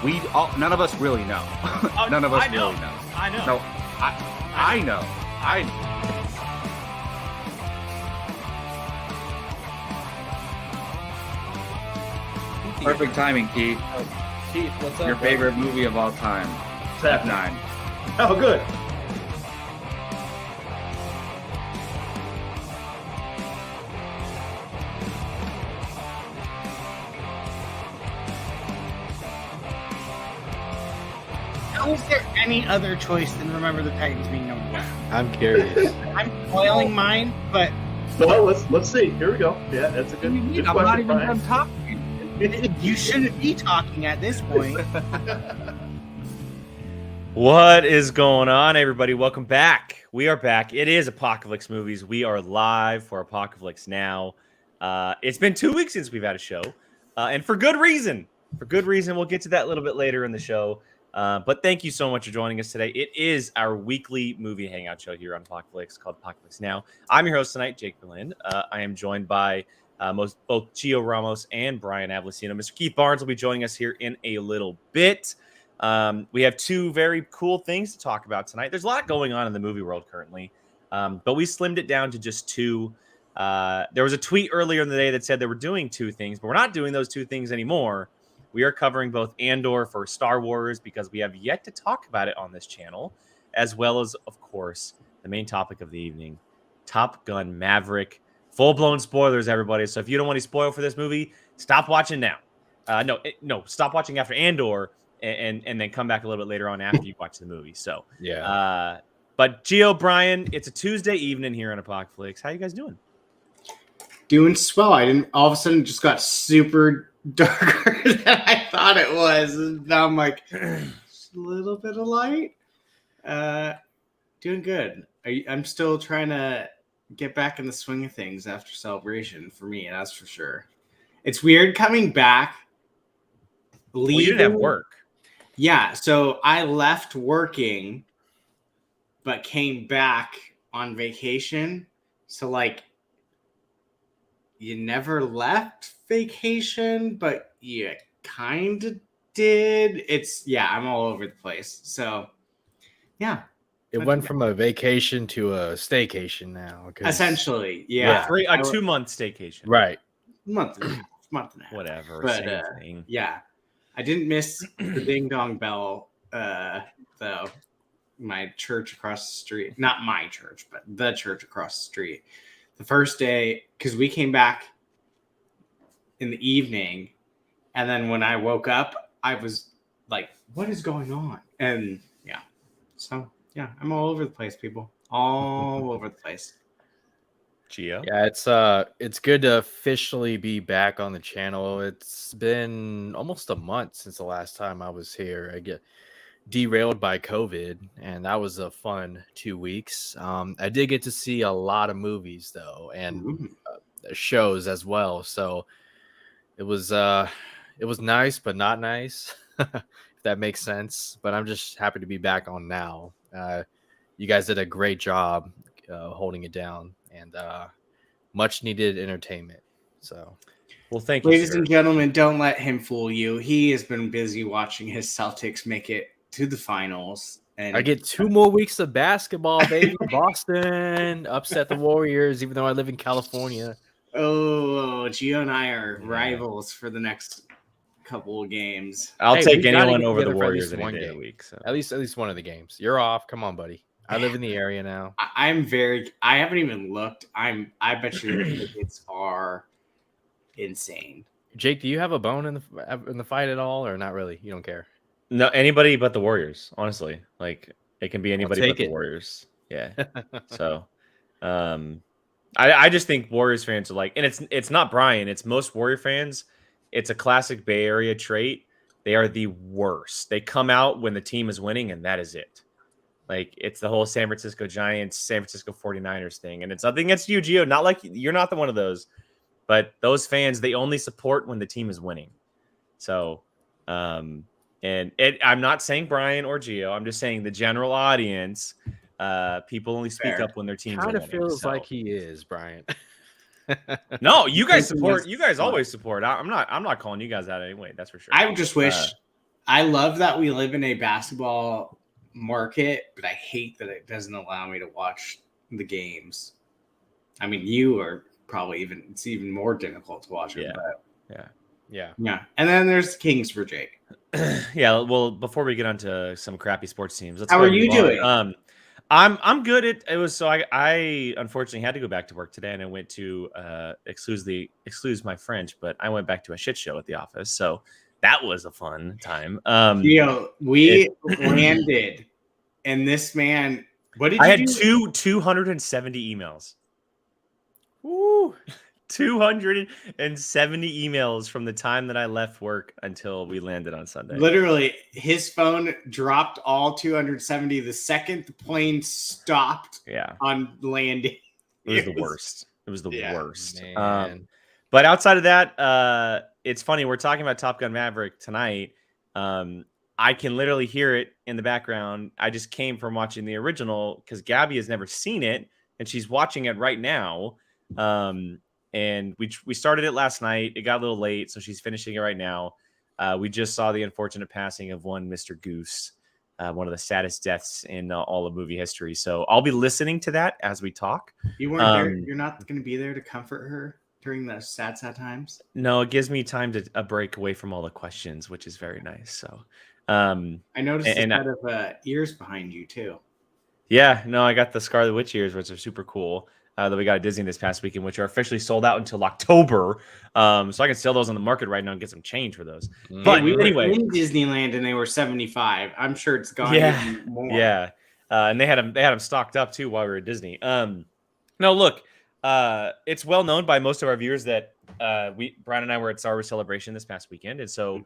None of us really know. None of us really know. I know. No, I know. Perfect timing, Keith. Keith, what's up? Your favorite movie of all time, Step 9. Oh, good. How is there any other choice than Remember the Titans being number one? I'm curious. I'm spoiling mine, but Well, let's see. Here we go. Yeah, that's a good, I'm good not question, even Brian. done talking. you shouldn't be talking at this point. What is going on, everybody? Welcome back. We are back. It is Apocaflix Movies. We are live for Apocaflix now. It's been 2 weeks since we've had a show, and for good reason. For good reason. We'll get to that a little bit later in the show. But thank you so much for joining us today. It is our weekly movie hangout show here on Apocaflix called Apocaflix Now. I'm your host tonight, Jake Berlin. I am joined by both Gio Ramos and Brian Avlicino. Mr. Keith Barnes will be joining us here in a little bit. We have two very cool things to talk about tonight. There's a lot going on in the movie world currently, but we slimmed it down to just two. There was a tweet earlier in the day that said they were doing two things, but we're not doing those two things anymore. We are covering both Andor for Star Wars because we have yet to talk about it on this channel, as well as, of course, the main topic of the evening, Top Gun Maverick. Full-blown spoilers, everybody. So if you don't want to spoil for this movie, stop watching now. No, stop watching after Andor and then come back a little bit later on after you watch the movie. So, Yeah. But Gio, Brian, it's a Tuesday evening here on Apocaflix. How you guys doing? Doing swell. I didn't all of a sudden just got super darker than I thought it was. And now I'm like just a little bit of light. Doing good. I'm still trying to get back in the swing of things after Celebration for me, that's for sure. It's weird coming back. Well, you didn't have work. Yeah, so I left working, but came back on vacation. So, like, you never left vacation, but you kind of did. I'm all over the place. So, yeah. It went from a vacation to a staycation now. Essentially, yeah. A 2-month staycation. Right. Month and a half. Whatever. But, same thing. yeah. I didn't miss the ding dong bell, though. My church across the street, not my church, but the church across the street. The first day, because we came back in the evening, and then when I woke up, I was like, what is going on? And yeah, so yeah, I'm all over the place, people. All over the place. Gio? Yeah, it's good to officially be back on the channel. It's been almost a month since the last time I was here. I get derailed by COVID, and that was a fun 2 weeks. I did get to see a lot of movies though, and shows as well. So it was nice, but not nice, if that makes sense. But I'm just happy to be back on now. You guys did a great job holding it down, and much needed entertainment. So, well, thank you, ladies sir. and gentlemen. Don't let him fool you. He has been busy watching his Celtics make it to the finals. And I get 2 more weeks of basketball, baby. Boston upset the Warriors, even though I live in California. Oh, Gio and I are rivals for the next couple of games. I'll Hey, take we gotta anyone get over the together for at Warriors least any one day of the game. week. So. At least one of the games. You're off. Come on, buddy. I live in the area now. I haven't even looked. I bet you the tickets are insane. Jake, do you have a bone in the fight at all, or not really? You don't care. No, anybody but the Warriors, honestly. Like, it can be anybody take but it. the Warriors. Yeah. So, I just think Warriors fans are like, and it's not Brian, it's most Warrior fans. It's a classic Bay Area trait. They are the worst. They come out when the team is winning, and that is it. Like, it's the whole San Francisco Giants, San Francisco 49ers thing. And it's nothing against you, Gio. Not like you're not the one of those. But those fans, they only support when the team is winning. So, I'm not saying Brian or Gio. I'm just saying the general audience, people only speak up when their teams are Kind winning. of feels like he is, Brian. No, you guys support. You guys always support. I'm not calling you guys out anyway. That's for sure. I just wish I love that we live in a basketball market, but I hate that it doesn't allow me to watch the games. I mean, it's even more difficult to watch it. But yeah. And then there's Kings for Jake. Yeah. Well, before we get on to some crappy sports teams, how are you doing? I'm good. It was so I unfortunately had to go back to work today, and I went to excuse my French, but I went back to a shit show at the office. So that was a fun time. We landed, and this man. What did you I had do? 270 emails. Woo! 270 emails from the time that I left work until we landed on Sunday. Literally, his phone dropped all 270 the second the plane stopped on landing. It was the worst. It was the worst. Man. But outside of that, it's funny. We're talking about Top Gun Maverick tonight. I can literally hear it in the background. I just came from watching the original because Gabby has never seen it, and she's watching it right now. And we started it last night. It got a little late, so she's finishing it right now. We just saw the unfortunate passing of one Mr. Goose, one of the saddest deaths in all of movie history. So I'll be listening to that as we talk. You weren't there. You're not going to be there to comfort her during those sad times? No, it gives me time to a break away from all the questions, which is very nice. So I noticed a set of ears behind you too. Yeah, no, I got the Scarlet Witch ears, which are super cool. That we got at Disney this past weekend, which are officially sold out until October. So I can sell those on the market right now and get some change for those. But anyway, in Disneyland and they were $75. I'm sure it's gone even more. Yeah, and they had them stocked up too while we were at Disney. No, look, it's well known by most of our viewers that Brian and I were at Star Wars Celebration this past weekend, and so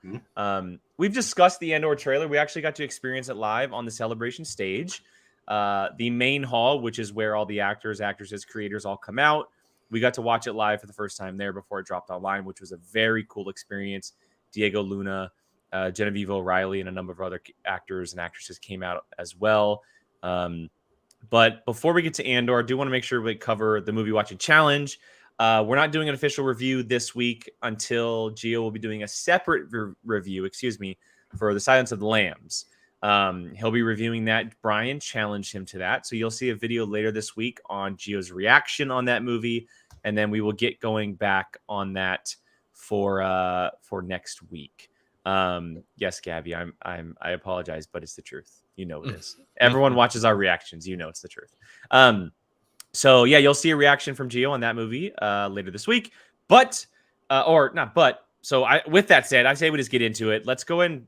we've discussed the Andor trailer. We actually got to experience it live on the Celebration stage. The main hall, which is where all the actors, actresses, creators all come out. We got to watch it live for the first time there before it dropped online, which was a very cool experience. Diego Luna, Genevieve O'Reilly, and a number of other actors and actresses came out as well. But before we get to Andor, I do want to make sure we cover the movie watching challenge. We're not doing an official review this week until Gio will be doing a separate review, for The Silence of the Lambs. He'll be reviewing that. Brian challenged him to that. So you'll see a video later this week on Gio's reaction on that movie. And then we will get going back on that for next week. Yes, Gabby, I apologize, but it's the truth. You know it is. Everyone watches our reactions. You know it's the truth. So yeah, you'll see a reaction from Gio on that movie later this week. But So with that said, I say we just get into it. Let's go and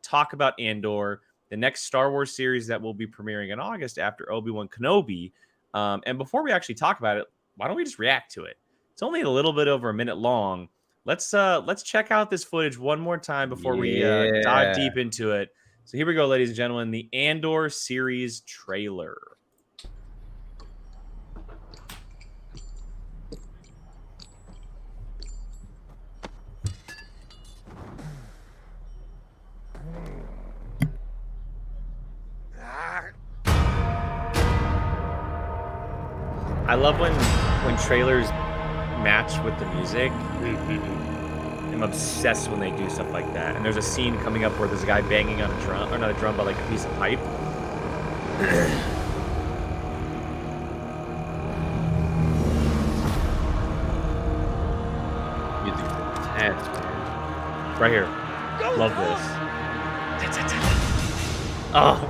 talk about Andor, the next Star Wars series that will be premiering in August after Obi-Wan Kenobi. And before we actually talk about it, why don't we just react to it? It's only a little bit over a minute long. Let's check out this footage one more time before we dive deep into it. So here we go, ladies and gentlemen, the Andor series trailer. I love when trailers match with the music. I'm obsessed when they do stuff like that. And there's a scene coming up where there's a guy banging on a drum, or not a drum, but like a piece of pipe. Music's intense, man. Right here. Love this. Oh.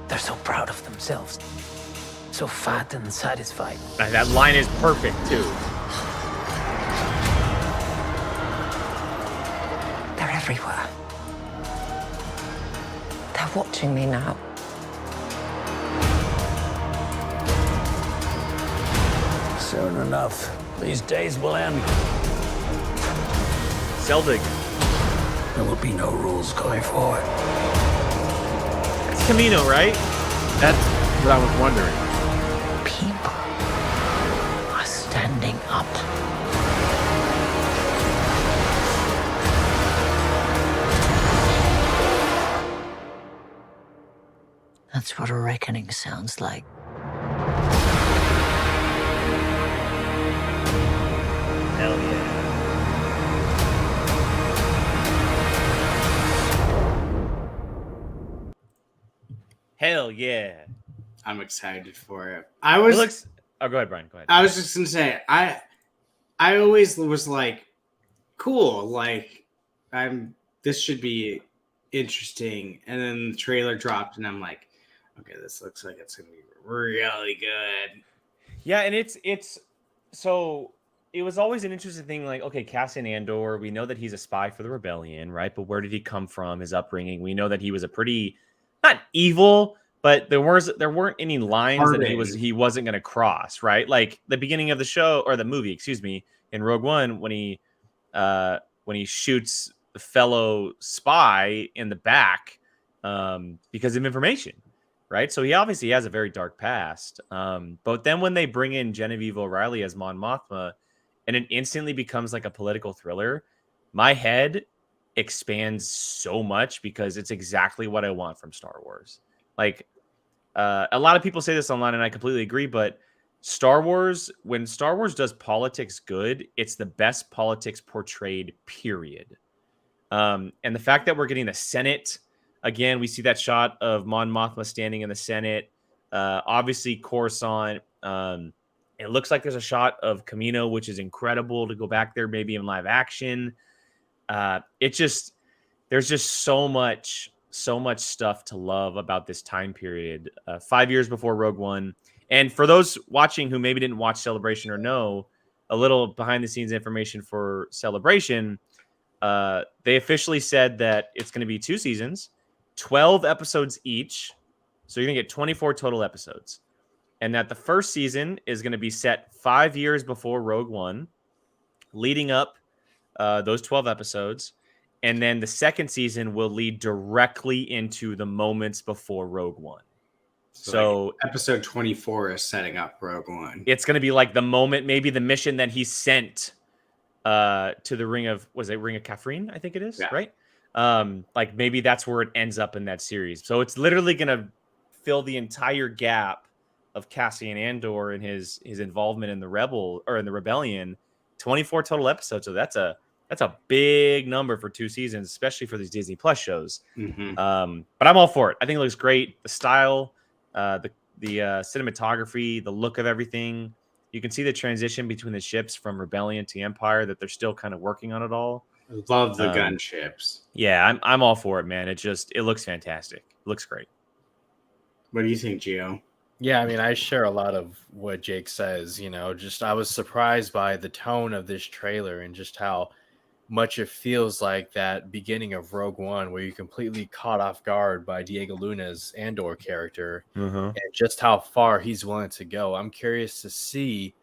They're so proud of themselves. So fat and satisfied. That line is perfect, too. They're everywhere. They're watching me now. Soon enough, these days will end. Selvig. There will be no rules going forward. It's Camino, right? That's what I was wondering. People are standing up. That's That's what a reckoning sounds like. Hell yeah. Hell yeah. I'm excited for it. It looks. Oh, go ahead, Brian. Go ahead. I was just gonna say, I always was like, cool, like this should be interesting. And then the trailer dropped, and I'm like, okay, this looks like it's gonna be really good. Yeah, and it's so it was always an interesting thing. Like, okay, Cassian Andor, we know that he's a spy for the rebellion, right? But where did he come from? His upbringing. We know that he was a pretty not evil, but there weren't any lines that he wasn't going to cross, right? Like the beginning of the show or the movie, excuse me, in Rogue One when he shoots the fellow spy in the back because of information, right? So he obviously has a very dark past. But then when they bring in Genevieve O'Reilly as Mon Mothma, and it instantly becomes like a political thriller, my head expands so much because it's exactly what I want from Star Wars. Like a lot of people say this online, and I completely agree. But Star Wars, when Star Wars does politics good, it's the best politics portrayed. Period. And the fact that we're getting the Senate again, we see that shot of Mon Mothma standing in the Senate. Obviously, Coruscant. It looks like there's a shot of Camino, which is incredible to go back there, maybe in live action. There's just so much stuff to love about this time period. 5 years before Rogue One. And for those watching who maybe didn't watch Celebration or know a little behind the scenes information for Celebration, they officially said that it's going to be 2 seasons, 12 episodes each. So you're going to get 24 total episodes. And that the first season is going to be set 5 years before Rogue One, leading up those 12 episodes. And then the second season will lead directly into the moments before Rogue One. So like episode 24 is setting up Rogue One. It's going to be like the moment, maybe the mission that he sent to the Ring of Kafrene, I think it is, yeah. Right? Like maybe that's where it ends up in that series. So it's literally going to fill the entire gap of Cassian Andor and his involvement in the rebellion. 24 total episodes. So that's a big number for 2 seasons, especially for these Disney Plus shows. Mm-hmm. But I'm all for it. I think it looks great. The style, the cinematography, the look of everything. You can see the transition between the ships from Rebellion to Empire, that they're still kind of working on it all. Love the gunships. Yeah, I'm all for it, man. It looks fantastic. It looks great. What do you think, Gio? Yeah, I mean, I share a lot of what Jake says. Just I was surprised by the tone of this trailer and just how much it feels like that beginning of Rogue One, where you're completely caught off guard by Diego Luna's Andor character, and just how far he's willing to go. I'm curious to see.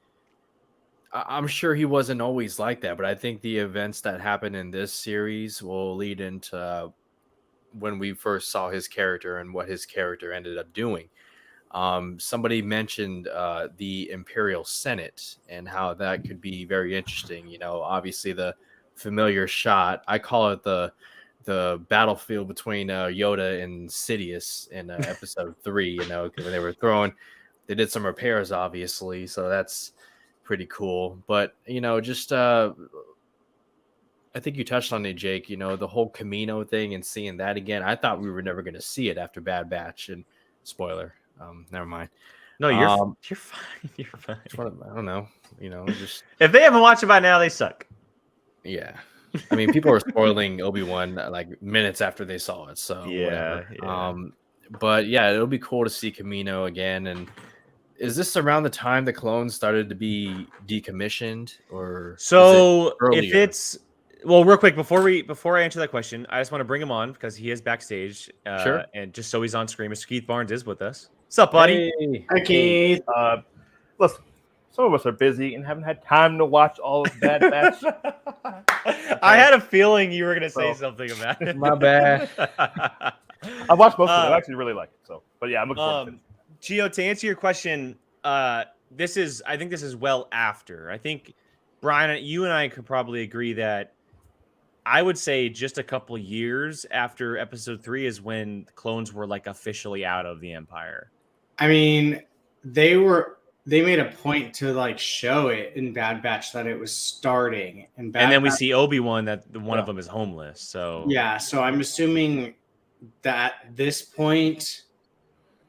I'm sure he wasn't always like that, but I think the events that happen in this series will lead into when we first saw his character and what his character ended up doing. Somebody mentioned the Imperial Senate and how that could be very interesting. Obviously the familiar shot, I call it the battlefield between Yoda and Sidious in episode 3, because when they did some repairs, obviously, so that's pretty cool. But just I think you touched on it, Jake, the whole Camino thing and seeing that again. I thought we were never going to see it after Bad Batch, and spoiler, never mind. No, you're fine. You're fine. I don't know. Just if they haven't watched it by now, they suck. Yeah. I mean, people are spoiling Obi-Wan like minutes after they saw it. So yeah. But yeah, it'll be cool to see Camino again. And is this around the time the clones started to be decommissioned, or so if it's real quick before I answer that question, I just want to bring him on because he is backstage. Sure. And just so he's on screen, Mr. Keith Barnes is with us. What's up, buddy? Hey. Hi, Keith. Listen, some of us are busy and haven't had time to watch all of Bad Batch. I had a feeling you were going to say something about it. My bad. I watched most of it. I actually really like it. So, but yeah, I'm looking forward to it. Gio, to answer your question, I think this is well after. I think, Brian, you and I could probably agree that I would say just a couple years after episode 3 is when the clones were like officially out of the Empire. I mean, they made a point to like show it in Bad Batch that it was starting, and then we see Obi-Wan that one of them is homeless. So yeah, so I'm assuming that at this point,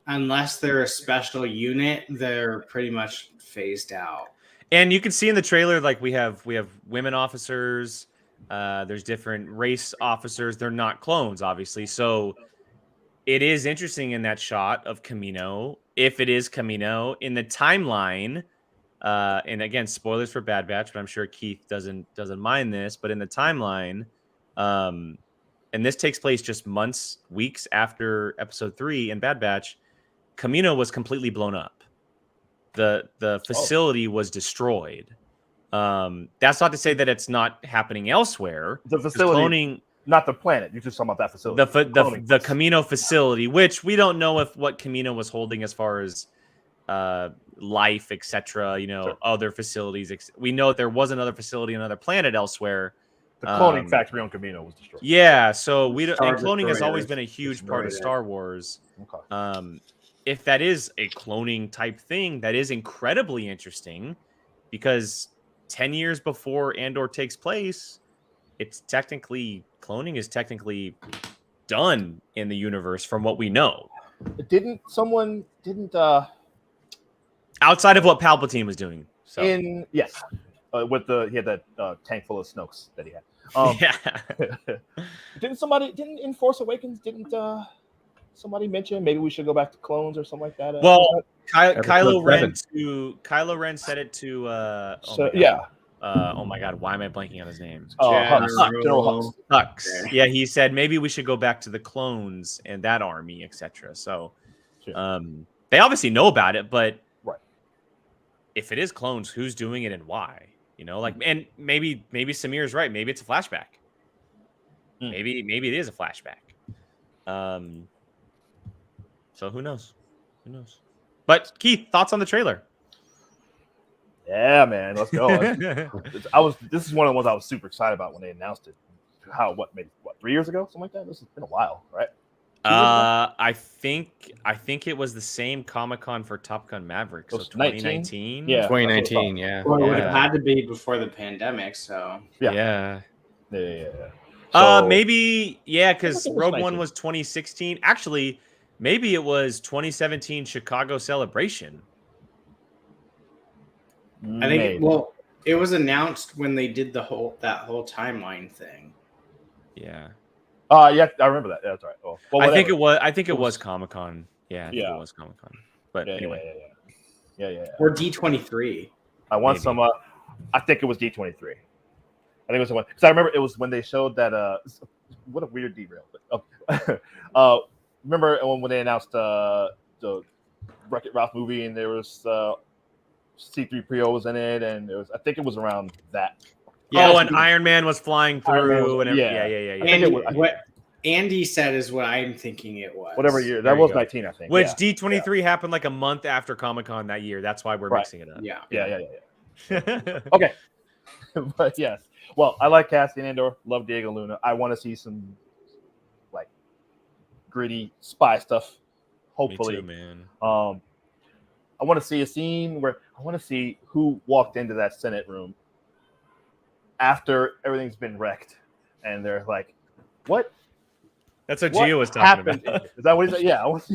unless they're a special unit, they're pretty much phased out. And you can see in the trailer, like we have women officers. There's different race officers. They're not clones, obviously. So it is interesting in that shot of Kamino, if it is Kamino in the timeline. And again, spoilers for Bad Batch, but I'm sure Keith doesn't mind this. But in the timeline, and this takes place just weeks after episode 3 in Bad Batch, Kamino was completely blown up. The facility was destroyed. That's not to say that it's not happening elsewhere. The facility, cloning, not the planet. You're just talking about that facility. The Kamino facility, which we don't know what Kamino was holding as far as life, etc. Sure. Other facilities. We know there was another facility, another planet elsewhere. The cloning factory on Kamino was destroyed. Yeah, so cloning has always been a huge part of Star Wars. Okay. If that is a cloning type thing, that is incredibly interesting, because 10 years before Andor takes place, cloning is technically done in the universe from what we know. Didn't outside of what Palpatine was doing? So yes. He had that tank full of Snokes that he had. Didn't in Force Awakens, somebody mention maybe we should go back to clones or something like that? Well, Kylo Ren said it to oh my god, why am I blanking on his name? General Hux. Yeah, he said maybe we should go back to the clones and that army, etc. So they obviously know about it, but if it is clones, who's doing it and why? And maybe Samir's right. Maybe it's a flashback. Maybe it is a flashback. So who knows? But Keith, thoughts on the trailer? Yeah, man, let's go. This is one of the ones I was super excited about when they announced it. Maybe 3 years ago, something like that. This has been a while, right? I think it was the same Comic-Con for Top Gun Maverick. So 2019. Yeah, 2019. Yeah. Well, it would have had to be before the pandemic. So yeah. So, maybe because Rogue One was 2016. Actually, maybe it was 2017 Chicago Celebration. I think it was announced when they did that whole timeline thing. Yeah. Yeah, I remember that. Yeah, that's right. Well, I think it was Comic-Con. Yeah, it was Comic-Con. But anyway. Yeah. Or D23. I want some. I think it was D23. I think it was the one, because I remember it was when they showed that. What a weird derail. Remember when they announced the Wreck-It Ralph movie, and there was C-3PO was in it, and I think it was around that. Yeah, and Iron Man was flying through, and yeah. And what Andy said is what I'm thinking it was. Whatever year that was, 19, I think. Which D23 happened like a month after Comic-Con that year. That's why we're mixing it up. Yeah. Okay, but yes. Well, I like Cassian Andor. Love Diego Luna. I want to see some like gritty spy stuff. Hopefully, me too, man. I want to see a scene where I want to see who walked into that Senate room after everything's been wrecked, and they're like, "What?" That's what Gio was talking about. Is that what he said? Yeah, I want to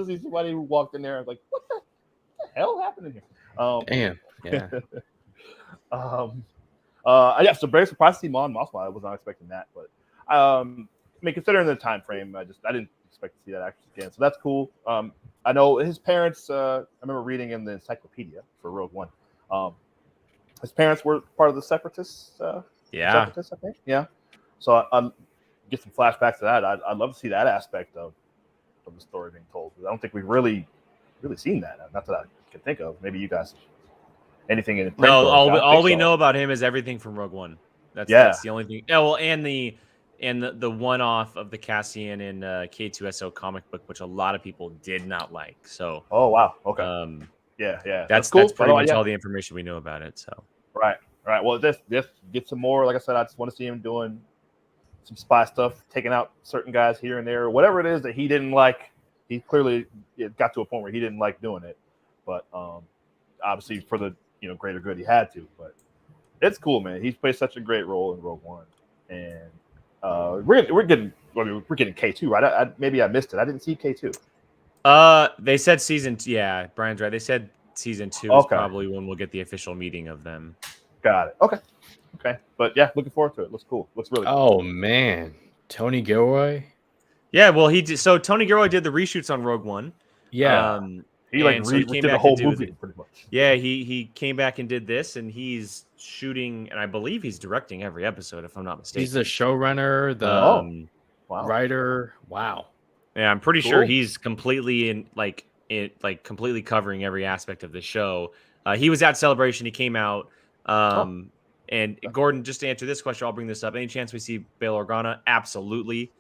see somebody who walked in there and was like, "What the hell happened in here?" Damn. Yeah. So very surprised to see Mon Mothma. I was not expecting that, but I mean, considering the time frame, I didn't expect to see that actress again. So that's cool. I know his parents. I remember reading in the encyclopedia for Rogue One. His parents were part of the Separatists. Separatists, I think. Yeah. So I get some flashbacks to that. I'd love to see that aspect of the story being told. I don't think we've really seen that. Not that I can think of. Maybe you guys. Anything in print? No, all we know about him is everything from Rogue One. That's the only thing. Yeah, well, and the one-off of the Cassian and K2SO comic book, which a lot of people did not like. So. Oh wow. Okay. Yeah. That's cool. That's pretty much all the information we know about it. So. Right. Well, just get some more. Like I said, I just want to see him doing some spy stuff, taking out certain guys here and there, whatever it is that he didn't like. He clearly it got to a point where he didn't like doing it, but obviously for the greater good, he had to. But it's cool, man. He's played such a great role in Rogue One, and we're getting K2, right? Maybe I missed it. I didn't see K2. They said season. Yeah, Brian's right. They said season 2 is probably when we'll get the official meeting of them. Got it. Okay. But yeah, looking forward to it. Looks cool. Looks really cool. Oh man, Tony Gilroy. Yeah, well, he did. So Tony Gilroy did the reshoots on Rogue One. Yeah, he did the whole movie pretty much. Yeah, he came back and did this, and he's shooting, and I believe he's directing every episode, if I'm not mistaken. He's the showrunner, the writer. Wow. Yeah, I'm pretty sure he's completely completely covering every aspect of the show. He was at Celebration. He came out. And Gordon, just to answer this question, I'll bring this up. Any chance we see Bail Organa? Absolutely.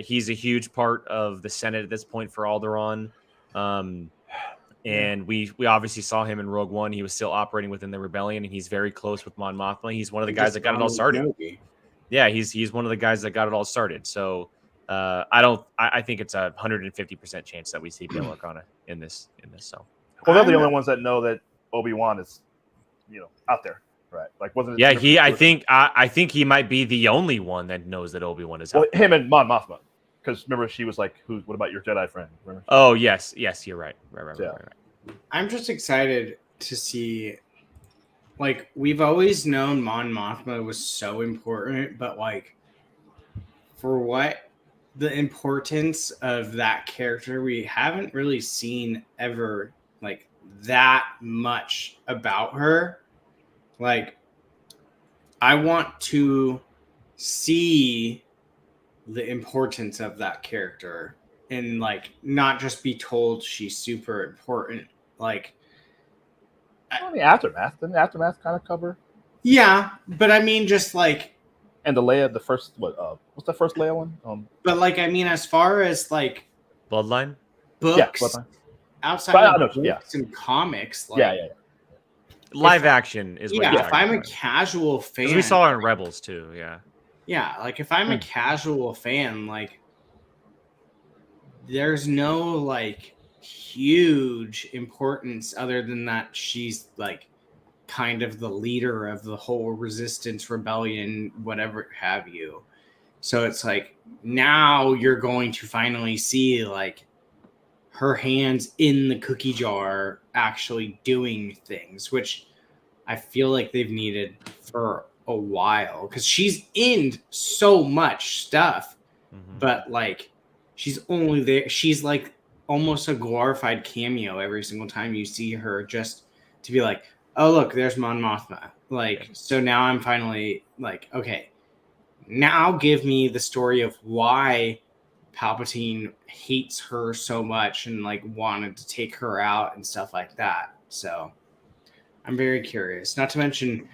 He's a huge part of the Senate at this point for Alderaan. And we obviously saw him in Rogue One. He was still operating within the rebellion, and he's very close with Mon Mothma. He's one of the guys that got it all started. Yeah, he's one of the guys that got it all started. So I think it's 150% chance that we see Bail Organa in this. So they're the only ones that know that Obi-Wan is out there. Right, like wasn't it? Yeah, I think he might be the only one that knows that Obi-Wan is out. Well, him and Mon Mothma, because remember she was like, what about your Jedi friend?" Remember? Oh yes, you're right. Right. I'm just excited to see. Like, we've always known Mon Mothma was so important, but like, for what the importance of that character, we haven't really seen ever like that much about her. Like, I want to see the importance of that character and like not just be told she's super important. Like, the Aftermath. Didn't the Aftermath kind of cover? Yeah, but I mean, just like, and the Leia, the first what's the first Leia one? But like, I mean, as far as like Bloodline books, Bloodline. Outside of books and comics, like, yeah. Live action is what if I'm a casual fan, we saw it in Rebels too. Yeah, like if I'm a casual fan, like there's no like huge importance other than that she's like kind of the leader of the whole resistance rebellion, whatever have you. So it's like now you're going to finally see like her hands in the cookie jar actually doing things, which I feel like they've needed for a while because she's in so much stuff, but like she's only there. She's like almost a glorified cameo every single time you see her, just to be like, oh, look, there's Mon Mothma. Like, so now I'm finally like, okay, now give me the story of why Palpatine hates her so much and like wanted to take her out and stuff like that. So I'm very curious. Not to mention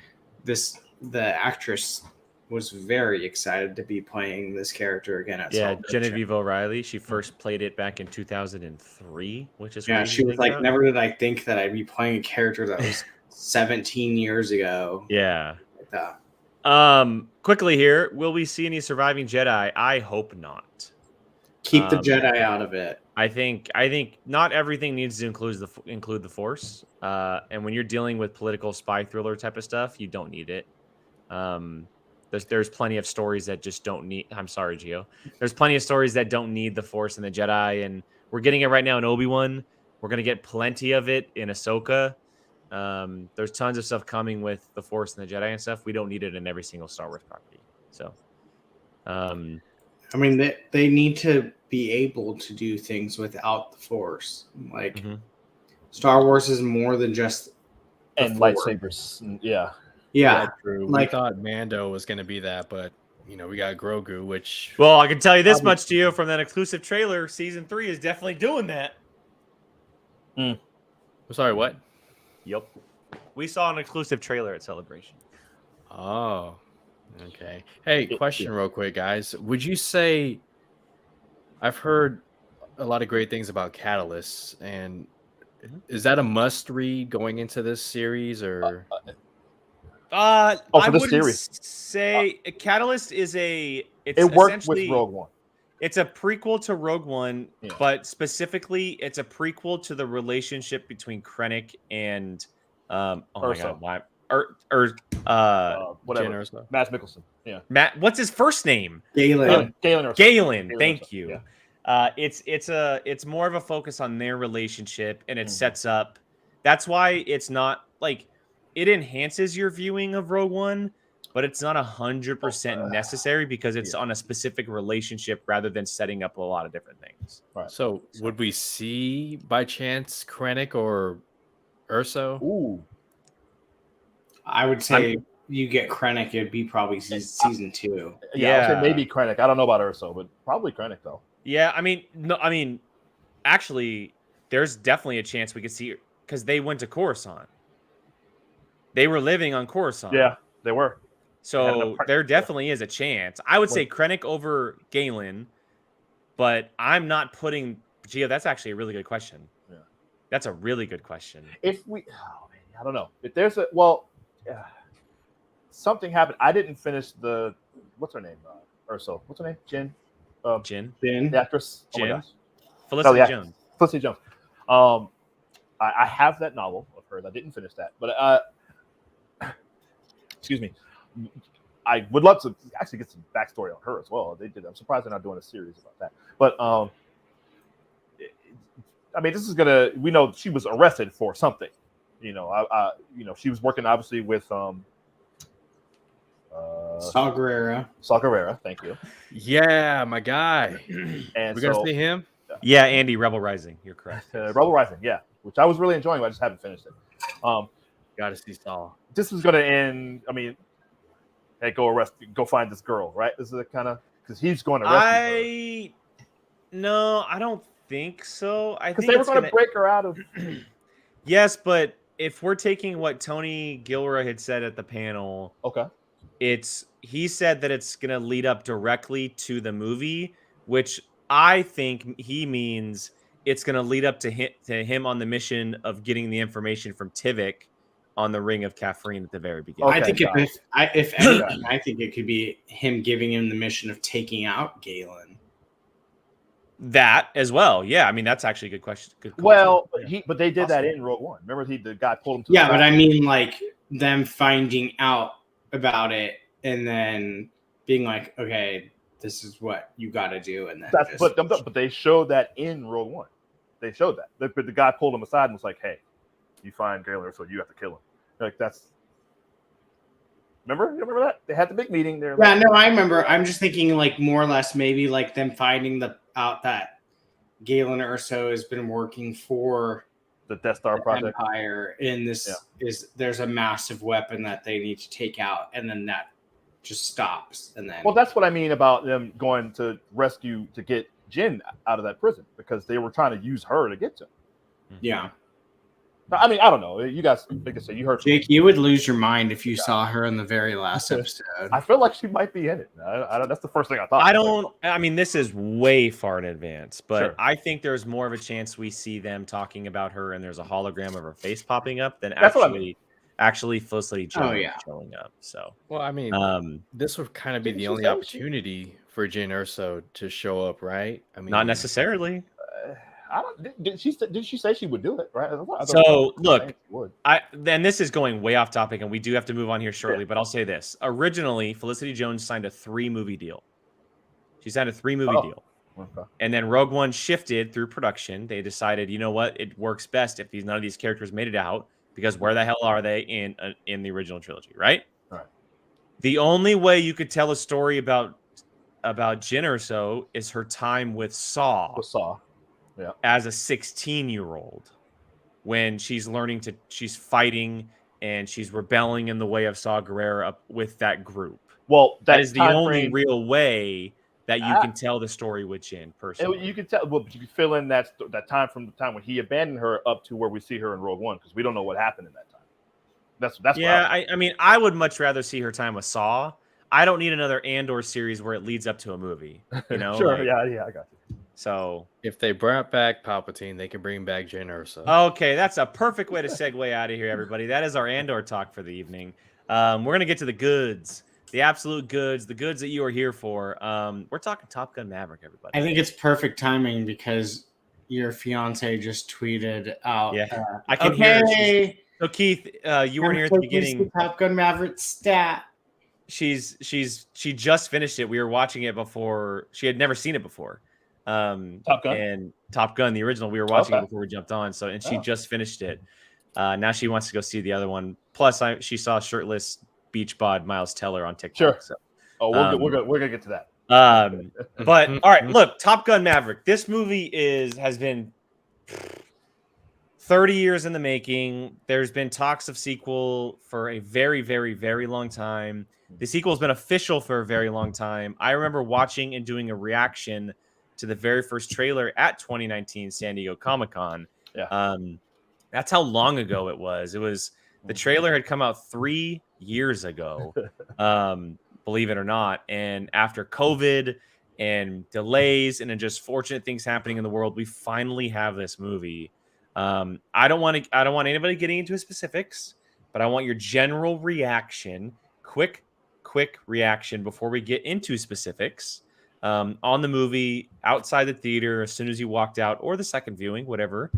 the actress was very excited to be playing this character again at Genevieve O'Reilly. She first played it back in 2003, which is she was like, never did I think that I'd be playing a character that was 17 years ago. Yeah. Like that. Quickly here, will we see any surviving Jedi? I hope not. Keep the Jedi out of it. I think not everything needs to include the Force. And when you're dealing with political spy thriller type of stuff, you don't need it. There's plenty of stories that just don't need. I'm sorry, Gio. There's plenty of stories that don't need the Force and the Jedi, and we're getting it right now in Obi-Wan. We're gonna get plenty of it in Ahsoka. There's tons of stuff coming with the Force and the Jedi and stuff. We don't need it in every single Star Wars property. So, I mean, they need to be able to do things without the Force. Like, Star Wars is more than just lightsabers. Yeah, true. Like, we thought Mando was going to be that, but we got Grogu, which. Well, I can tell you this much to you from that exclusive trailer. Season 3 is definitely doing that. Sorry, what? Yep. We saw an exclusive trailer at Celebration. Oh, okay. Hey, question real quick, guys. Would you say I've heard a lot of great things about Catalyst, and is that a must read going into this series, or? for I the wouldn't series. say Catalyst is it's It worked with essentially Rogue One. it's a prequel to Rogue One, Yeah. but specifically it's a prequel to the relationship between Krennic and oh my Ursa. god, why Whatever. Jyn Erso. Mads Mikkelsen. Yeah. Matt, what's his first name? Galen. Galen Erso. Galen, Galen thank Erso, you. yeah. It's more of a focus on their relationship, and it Mhm. sets up. That's why it's not like it enhances your viewing of Rogue One, but it's not 100% necessary because it's on a specific relationship rather than setting up a lot of different things. Right. So would we see by chance Krennic or Urso? Ooh. I would say you get Krennic, it'd be probably season 2. Yeah, I would say maybe Krennic. I don't know about Urso, but probably Krennic though. Yeah, I mean, actually, there's definitely a chance we could see because they went to Coruscant. They were living on Coruscant. Yeah, they were. So there definitely is a chance. I would say Krennic over Galen, but I'm not putting Gio. That's actually a really good question. Yeah, that's a really good question. If we, I don't know. If there's something happened. I didn't finish what's her name? Urso. What's her name? Jyn. Jyn. The actress. Jyn. Oh my gosh. Felicity Jones. Felicity Jones. I have that novel of hers. I didn't finish that, but excuse me. I would love to actually get some backstory on her as well. They did. I'm surprised they're not doing a series about that. But I mean, this is gonna. We know she was arrested for something. You know, she was working obviously with Saw Gerrera. Saw Gerrera, thank you. Yeah, my guy. And we're gonna see him. Yeah, Andy, Rebel Rising. You're correct. Rebel Rising, yeah, which I was really enjoying, but I just haven't finished it. Got to see Saw. This is gonna end. I mean, hey, go find this girl, right? This is the kind of because he's going to rescue her. No, I don't think so. I think they were going to break her out of. Yes, but if we're taking what Tony Gilroy had said at the panel, okay, he said that it's going to lead up directly to the movie, which I think he means it's going to lead up to him on the mission of getting the information from Tivik on the Ring of Caffrine at the very beginning. Okay, I think if anything, I think it could be him giving him the mission of taking out Galen. That as well, yeah. I mean, that's actually a good question. Good call, well, but they did that in Rogue One. Remember, the guy pulled him to. Yeah, but I mean, like them finding out about it and then being like, okay, this is what you got to do, and then. But they showed that in Rogue One. They showed that. The guy pulled him aside and was like, "Hey, you find Galen, so you have to kill him." Like that's. Remember? You remember that? They had the big meeting there. Yeah, no, I remember. I'm just thinking, like, more or less, maybe like them finding out that Galen Erso has been working for the Death Star project Empire, and there's a massive weapon that they need to take out, and then that just stops, and then. Well, that's what I mean about them going to rescue to get Jyn out of that prison because they were trying to use her to get to him. Yeah. I mean, I don't know. You guys, like I said, you heard. Jake, you would lose your mind if you saw her in the very last episode. I feel like she might be in it. I don't. That's the first thing I thought. I mean, this is way far in advance, but sure. I think there's more of a chance we see them talking about her and there's a hologram of her face popping up than actually Felicity Jones showing up. So, well, I mean, this would kind of be the only opportunity for Jyn Erso to show up, right? I mean, not necessarily. I don't. Did she say she would do it? Right. So look, then this is going way off topic, and we do have to move on here shortly. Yeah. But I'll say this: originally, Felicity Jones signed a 3-movie deal. She signed a 3-movie deal, and then Rogue One shifted through production. They decided, you know what, it works best if none of these characters made it out because where the hell are they in the original trilogy, right? All right. The only way you could tell a story about Jyn Erso is her time with Saw. Yeah. As a 16-year-old, when she's she's fighting and she's rebelling in the way of Saw Gerrera up with that group. Well, that is the only real way that you can tell the story with Jyn personally. You can tell. Well, you can fill in that time from the time when he abandoned her up to where we see her in Rogue One because we don't know what happened in that time. That's yeah. I mean, I would much rather see her time with Saw. I don't need another Andor series where it leads up to a movie. You know, sure. Yeah, I got you. So if they brought back Palpatine, they can bring back Jyn Erso. Okay, that's a perfect way to segue out of here, everybody. That is our Andor talk for the evening. We're gonna get to the goods, the absolute goods, the goods that you are here for. We're talking Top Gun Maverick, everybody. I think it's perfect timing because your fiance just tweeted out. Yeah, I can hear her. So Keith, you weren't here at the beginning. Top Gun Maverick stat. She just finished it. We were watching it before. She had never seen it before. Top Gun and Top Gun, the original. We were watching it before we jumped on. So, and she just finished it. Now she wants to go see the other one. Plus, she saw shirtless beach bod Miles Teller on TikTok. Sure. So, we're gonna get to that. But all right, look, Top Gun Maverick. This movie has been 30 years in the making. There's been talks of sequel for a very, very, very long time. The sequel has been official for a very long time. I remember watching and doing a reaction to the very first trailer at 2019 San Diego Comic-Con. Yeah. That's how long ago it was. The trailer had come out 3 years ago, believe it or not. And after COVID and delays and just fortunate things happening in the world, we finally have this movie. I don't want anybody getting into specifics, but I want your general reaction, quick reaction before we get into specifics on the movie, outside the theater, as soon as you walked out, or the second viewing, whatever.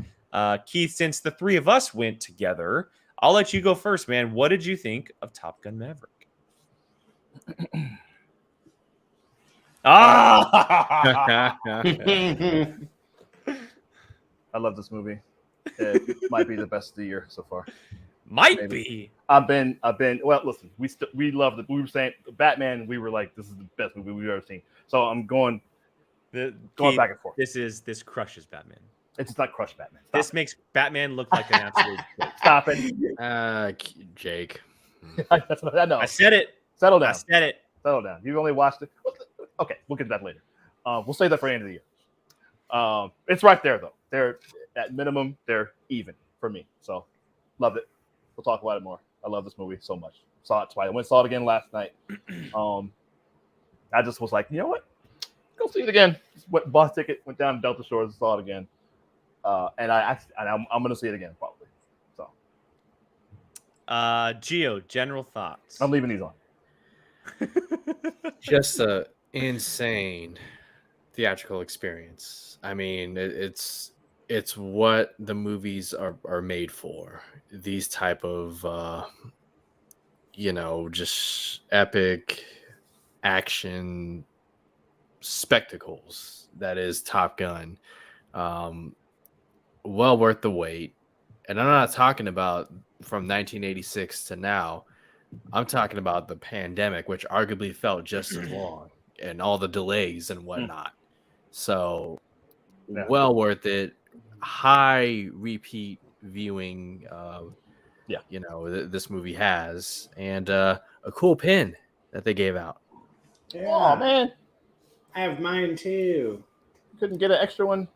Keith, since the three of us went together, I'll let you go first, man. What did you think of Top Gun Maverick? I love this movie. It might be the best of the year so far. Might be. I've been. Well, listen, we love it. We were saying Batman. We were like, this is the best movie we've ever seen. So I'm going Keith, back and forth. This crushes Batman. It's not crush Batman. This makes Batman look like an absolute. Stop it, Jake. That's what I know. I said it. Settle down. I said it. Settle down. You've only watched it. Okay, we'll get to that later. We'll save that for the end of the year. It's right there though. They're at minimum. They're even for me. So loved it. We'll talk about it more. I love this movie so much. Saw it twice. I went saw it again last night. I just was like, you know what? Go see it again. Just bought a ticket, went down to Delta Shores, and saw it again. And I'm gonna see it again probably. So, Gio, general thoughts. I'm leaving these on. Just a insane theatrical experience. I mean, it's what the movies are made for. These type of just epic action spectacles that is Top Gun. Well worth the wait. And I'm not talking about from 1986 to now. I'm talking about the pandemic, which arguably felt just as long, and all the delays and whatnot. So, well worth it. High repeat viewing. This movie has, and a cool pin that they gave out. Yeah. Oh man, I have mine too. Couldn't get an extra one.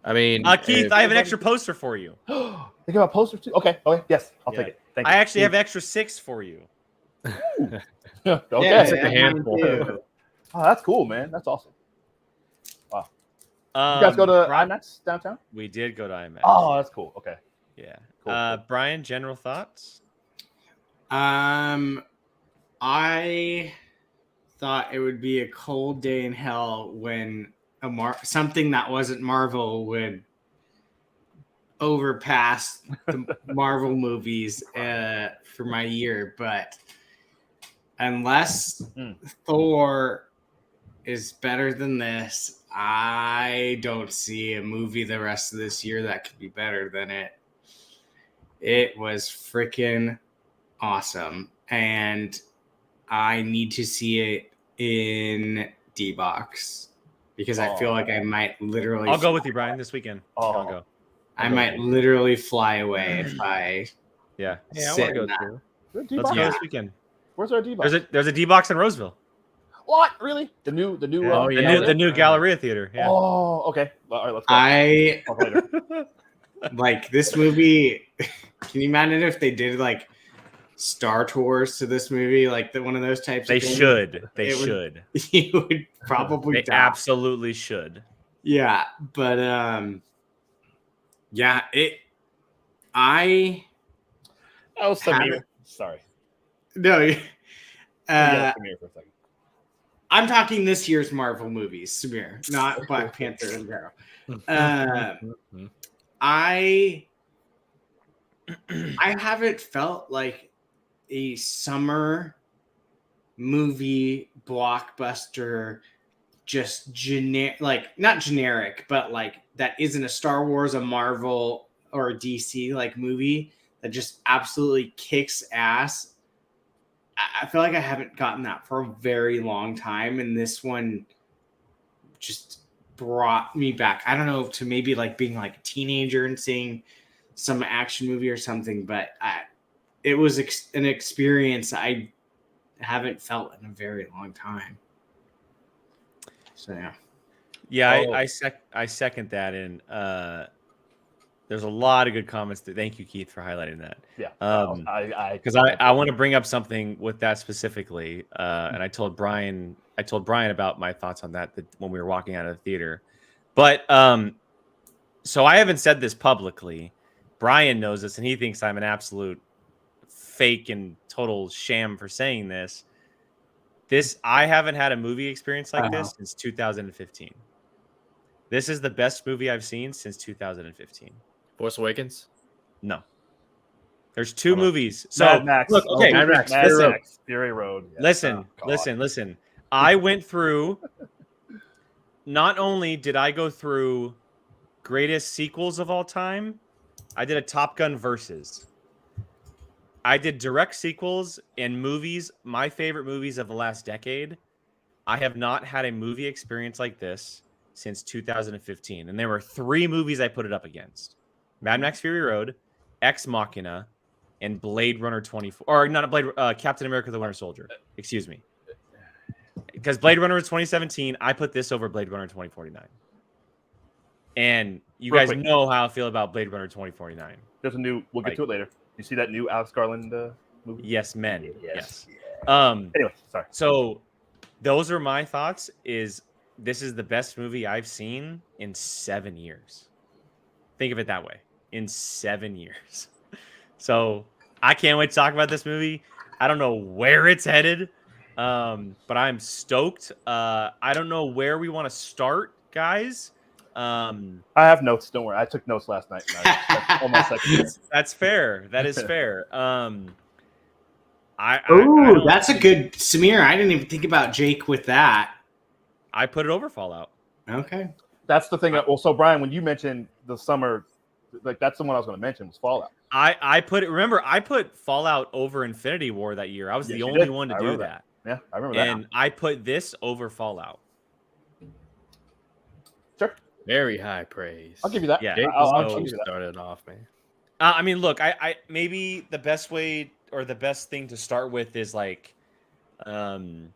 I mean, Keith, I have an extra poster for you. They give out posters too. Okay. Yes, I'll take it. Thank you. I actually have extra 6 for you. Okay. It's like a handful. Oh, that's cool, man. That's awesome. Wow. You guys go to IMAX downtown? We did go to IMAX. Oh, that's cool. Okay. Yeah. Cool. Brian, general thoughts? I thought it would be a cold day in hell when something that wasn't Marvel would overpass the Marvel movies for my year, but unless Thor is better than this, I don't see a movie the rest of this year that could be better than it. It was freaking awesome, and I need to see it in D-Box because I feel like I might literally. I'll go with you, Brian, this weekend. I'll go. I might literally fly away if I. Yeah, I sit want to go in too. Let's go this weekend. Where's our D-Box? There's a D-Box in Roseville. What? Really? The new. The new Galleria Theater. Yeah. Oh, okay. All right, let's go. Talk later. Like this movie. Can you imagine if they did like Star Tours to this movie, like one of those types? They of things? should. They should. You would probably. They absolutely should. Yeah, but yeah, it. I That was Samir. Sorry. No, Yeah, Samir for a second. I'm talking this year's Marvel movies, Samir, not Black Panther and Arrow. I haven't felt like a summer movie blockbuster, just generic, like not generic, but like that isn't a Star Wars, a Marvel, or a DC like movie that just absolutely kicks ass. I feel like I haven't gotten that for a very long time, and this one just brought me back. I don't know, to maybe like being like a teenager and seeing some action movie or something, but it was an experience I haven't felt in a very long time. So Yeah, I second that, and there's a lot of good comments. Thank you, Keith, for highlighting that. Yeah, because I want to bring up something with that specifically, and I told Brian about my thoughts on that when we were walking out of the theater. But so I haven't said this publicly. Brian knows this, and he thinks I'm an absolute fake and total sham for saying this. I haven't had a movie experience like this since 2015. This is the best movie I've seen since 2015. Force Awakens? No. There's two movies. So Mad Max. look, okay, Mad listen, Max, Fury Road. Yeah. Listen. I went through. Not only did I go through greatest sequels of all time, I did a Top Gun versus. I did direct sequels and movies, my favorite movies of the last decade. I have not had a movie experience like this since 2015. And there were 3 movies I put it up against. Mad Max Fury Road, Ex Machina, and Blade Runner 24. Or not Captain America the Winter Soldier. Excuse me. Because Blade Runner was 2017, I put this over Blade Runner 2049. And you guys know how I feel about Blade Runner 2049. There's a new, we'll get to it later. You see that new Alex Garland movie? Yes, men. Yes. Anyway, sorry. So those are my thoughts. This is the best movie I've seen in 7 years. Think of it that way. In 7 years. So I can't wait to talk about this movie. I don't know where it's headed, but I'm stoked. I don't know where we want to start, guys. I have notes. Don't worry. I took notes last night. That's fair. That is fair. That's a good Samir. I didn't even think about Jake with that. I put it over Fallout. Okay. That's the thing. Well, so Brian, when you mentioned the summer, like that's the one I was going to mention was Fallout. I put Fallout over Infinity War that year. I was the only one to do that. Yeah, I remember that. And I put this over Fallout. Sure. Very high praise. I'll give you that. Yeah, I'll give you that. Started off, man. I mean, look, I maybe the best way or the best thing to start with is like, can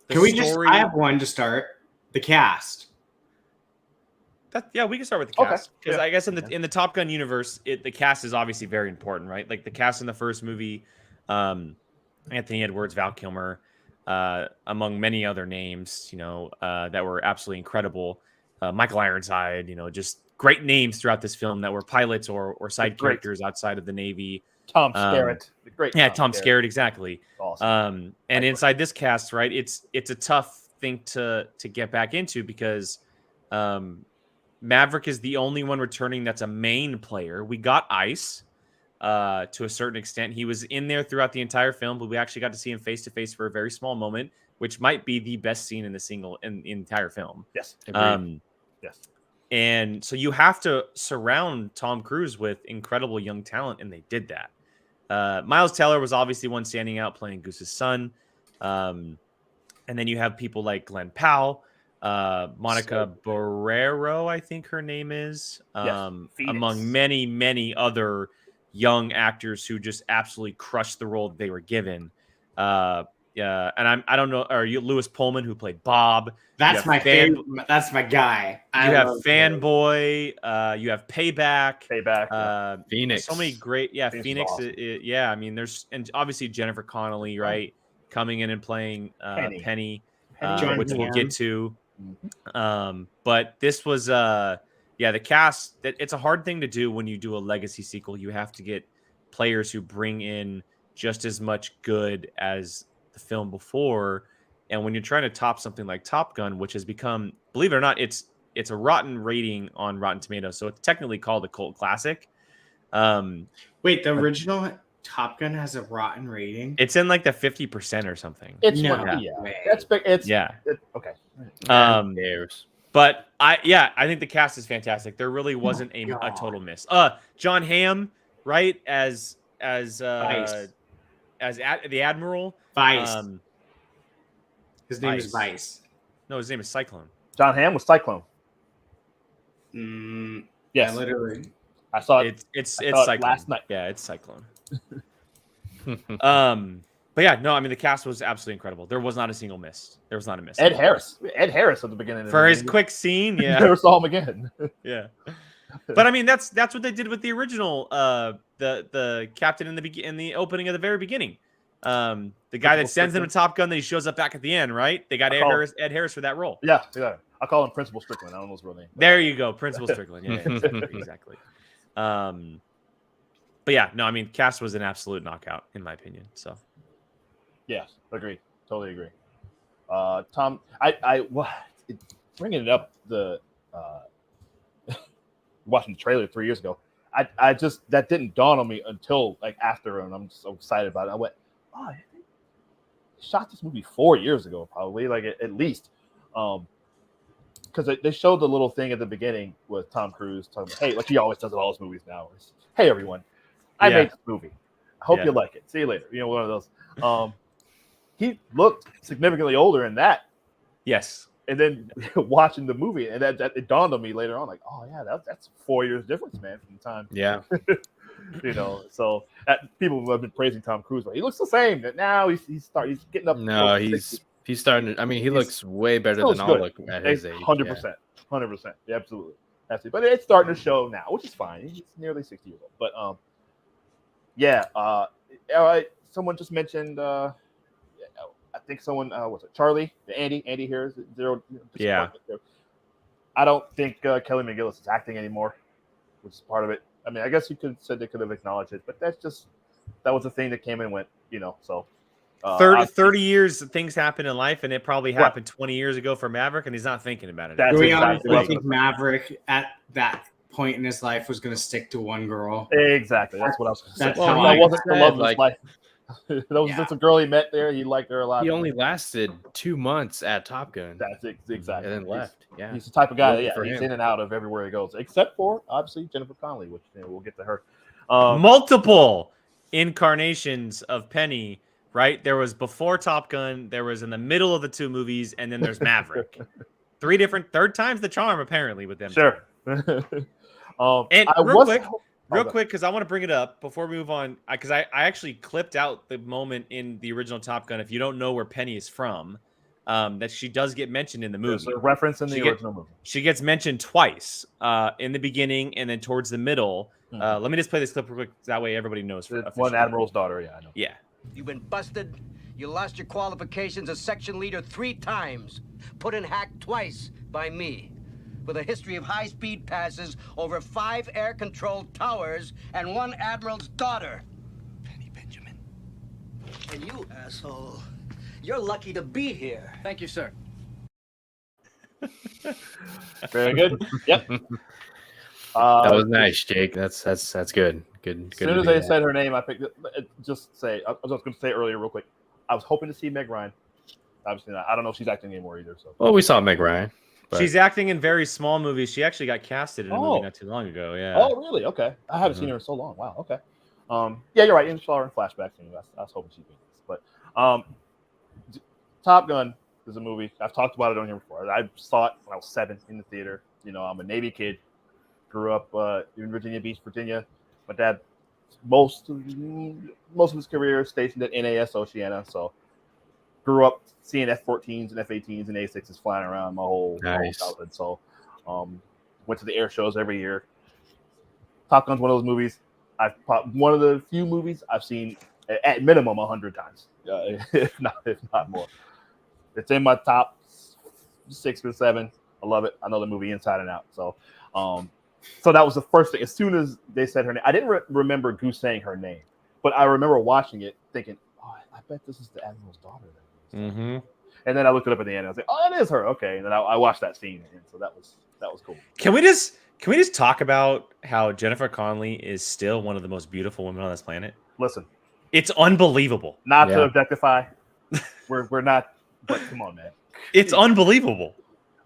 we just? I have one to start. The cast. We can start with the cast because I guess in the Top Gun universe, the cast is obviously very important, right? Like the cast in the first movie, Anthony Edwards, Val Kilmer, among many other names, that were absolutely incredible. Michael Ironside, just great names throughout this film that were pilots or side characters outside of the Navy. Tom Skerritt, Tom Skerritt, exactly. Awesome. And inside this cast, right, it's a tough thing to get back into because Maverick is the only one returning that's a main player. We got Ice to a certain extent. He was in there throughout the entire film, but we actually got to see him face to face for a very small moment, which might be the best scene in the entire film. Yes. Yes. And so you have to surround Tom Cruise with incredible young talent, and they did that. Miles Teller was obviously one standing out playing Goose's son. And then you have people like Glenn Powell, Monica Barrero, I think her name is, among many, many other young actors who just absolutely crushed the role that they were given. And I don't know, or Lewis Pullman, who played Bob. That's my favorite. That's my guy. You have Fanboy. You have Payback. Phoenix. So many great. Yeah, Phoenix. Awesome. I mean, and obviously Jennifer Connelly, right, coming in and playing Penny, which we'll get to. But this was the cast. It's a hard thing to do when you do a legacy sequel. You have to get players who bring in just as much good as the film before. And when you're trying to top something like Top Gun, which has become, believe it or not, it's a rotten rating on Rotten Tomatoes, so it's technically called a cult classic. Wait, the original Top Gun has a rotten rating? It's in like the 50% or something. It's No yeah. way. That's big. It's Yeah. okay. But I think the cast is fantastic. There really wasn't a total miss. John Hamm, right, as Vice. the Admiral. Vice. His name is Vice. Vice. No, his name is Cyclone. John Hamm was Cyclone. Yeah, literally. I saw it. It's saw it Cyclone last night. Yeah, it's Cyclone. But yeah, no, I mean the cast was absolutely incredible. There was not a single miss. There was not a miss. Ed Harris at the beginning for his quick scene. Yeah, never saw him again. Yeah, but I mean that's what they did with the original. The captain in the opening of the very beginning. The guy that sends him to Top Gun, then he shows up back at the end, right? They got Ed Harris for that role. Yeah. I call him Principal Strickland. I don't know his real name. There you go, Principal Strickland. Yeah, exactly. But yeah, no, I mean, cast was an absolute knockout in my opinion. So, yes, agree, totally agree. Tom, bringing it up watching the trailer 3 years ago. I just that didn't dawn on me until like after, and I'm so excited about it. I went, oh, I think I shot this movie 4 years ago, probably like at least. Because they showed the little thing at the beginning with Tom Cruise talking about, hey, like he always does in all his movies now. Hey, everyone, I made this movie. I hope you like it. See you later. You know, one of those. He looked significantly older in that. Yes. And then watching the movie, and that it dawned on me later on, like, oh yeah, that's 4 years difference, man, from the time. Yeah. You know, so people have been praising Tom Cruise, but he looks the same. That now he's getting up. No, he's starting to. I mean, he looks way better than I'll look at his age. 100%, 100%, yeah, absolutely. But it's starting to show now, which is fine. He's nearly 60 years old. But all right. Someone just mentioned. I think someone was it Charlie, Andy here is zero. Yeah. I don't think Kelly McGillis is acting anymore, which is part of it. I mean, I guess you could said they could have acknowledged it, but that was a thing that came and went, you know. So 30 years things happen in life, and it probably happened 20 years ago for Maverick, and he's not thinking about it. Do we honestly think Maverick at that point in his life was going to stick to one girl? Exactly. That's what I was going to say. That's Well, how that I wasn't the love of like, his life. That's a girl he met there. He liked her a lot. He only lasted 2 months at Top Gun. That's exactly. And then left. Yeah. He's the type of guy. For He's him. in and out of everywhere he goes, except for obviously Jennifer Connelly, which we'll get to her. Multiple incarnations of Penny. Right? There was before Top Gun, there was in the middle of the two movies, and then there's Maverick. Third time's the charm, apparently, with them. Sure. And real quick, because I want to bring it up before we move on, because I actually clipped out the moment in the original Top Gun. If you don't know where Penny is from, that she does get mentioned in the movie. There's a reference in the original movie. She gets mentioned twice in the beginning and then towards the middle. Let me just play this clip real quick. That way everybody knows. One admiral's daughter, yeah, I know. Yeah. You've been busted. You lost your qualifications as section leader 3 times. Put in hack twice by me. With a history of high-speed passes over 5 air-controlled towers and 1 admiral's daughter. Penny Benjamin. And you, asshole, you're lucky to be here. Thank you, sir. Very good. Yep. That was nice, Jake. That's good. Good. As soon as they said her name, I picked it. Just say I was going to say earlier, real quick. I was hoping to see Meg Ryan. Obviously not. I don't know if she's acting anymore either. So. Well, we saw Meg Ryan. But... She's acting in very small movies. She actually got casted in a movie not too long ago. Yeah. Oh, really? Okay. I haven't seen her in so long. Wow. Okay. Yeah, you're right. You saw her in flashbacks. I was hoping she'd be in this. But Top Gun is a movie. I've talked about it on here before. I saw it when I was 7 in the theater. You know, I'm a Navy kid. Grew up in Virginia Beach, Virginia. My dad, most of his career stationed at NAS Oceana. So grew up seeing F-14s and F-18s and A-6s flying around my whole childhood. So went to the air shows every year. Top Gun's one of those movies. One of the few movies I've seen at minimum 100 times, if not more. It's in my top 6 or 7. I love it. I know the movie inside and out. So that was the first thing. As soon as they said her name, I didn't remember Goose saying her name, but I remember watching it, thinking, oh, I bet this is the Admiral's daughter. Mm-hmm. And then I looked it up at the end. And I was like, oh, that is her. Okay. And then I watched that scene, and so that was cool. Can we just talk about how Jennifer Connelly is still one of the most beautiful women on this planet? Listen, it's unbelievable. Not to objectify. We're not. But come on, man. It's unbelievable.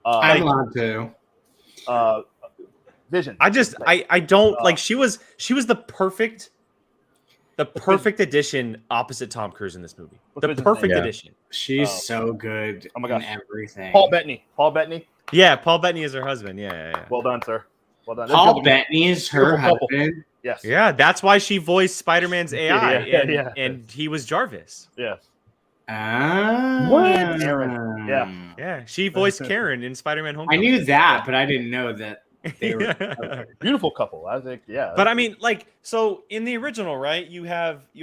I'm allowed to. Vision. I don't like. She was the perfect addition opposite Tom Cruise in this movie. The perfect addition. She's so good. Oh my gosh. In everything. Paul Bettany. Yeah, Paul Bettany is her husband. Yeah. Well done, sir. Well done. Paul Bettany is her husband. Yes. Yeah, that's why she voiced Spider-Man's AI, and he was Jarvis. Yes. What? Karen. Yeah. She voiced Karen in Spider-Man: Homecoming. I knew that, but I didn't know that they were beautiful couple. I think, yeah. But I mean, like, so in the original, right? You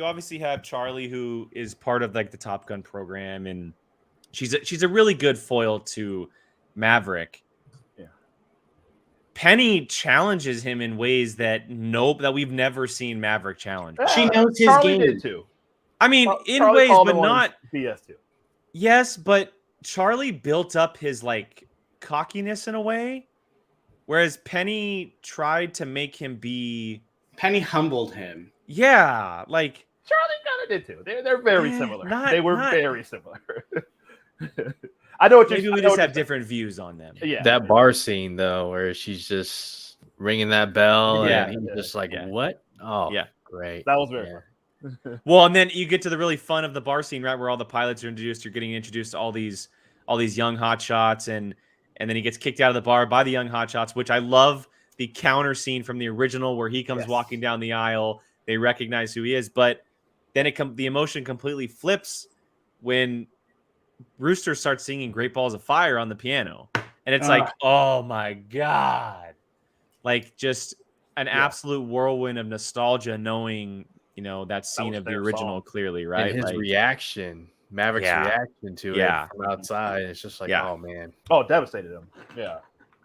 obviously have Charlie, who is part of like the Top Gun program, and she's a really good foil to Maverick. Yeah. Penny challenges him in ways that we've never seen Maverick challenge. She knows his Charlie game did too. I mean, in Charlie ways, but not BS too. Yes, but Charlie built up his like cockiness in a way, whereas Penny tried to make him be. Penny humbled him. Yeah, like Charlie kind of did too. They're very similar. They were not- very similar. I know what maybe we just have different views on them. Yeah. That bar scene though, where she's just ringing that bell, and he's just like, "What? Oh, yeah, great." That was very fun. Well, and then you get to the really fun of the bar scene, right, where all the pilots are introduced. You're getting introduced to all these young hotshots, and then he gets kicked out of the bar by the young hotshots, which I love the counter scene from the original where he comes walking down the aisle. They recognize who he is, but then the emotion completely flips when Rooster starts singing "Great Balls of Fire" on the piano, and it's like, oh my god, like just an absolute whirlwind of nostalgia, knowing. That scene of the original clearly, right? And his reaction, Maverick's reaction to it from outside, it's just like, oh man. Oh, devastated him. Yeah.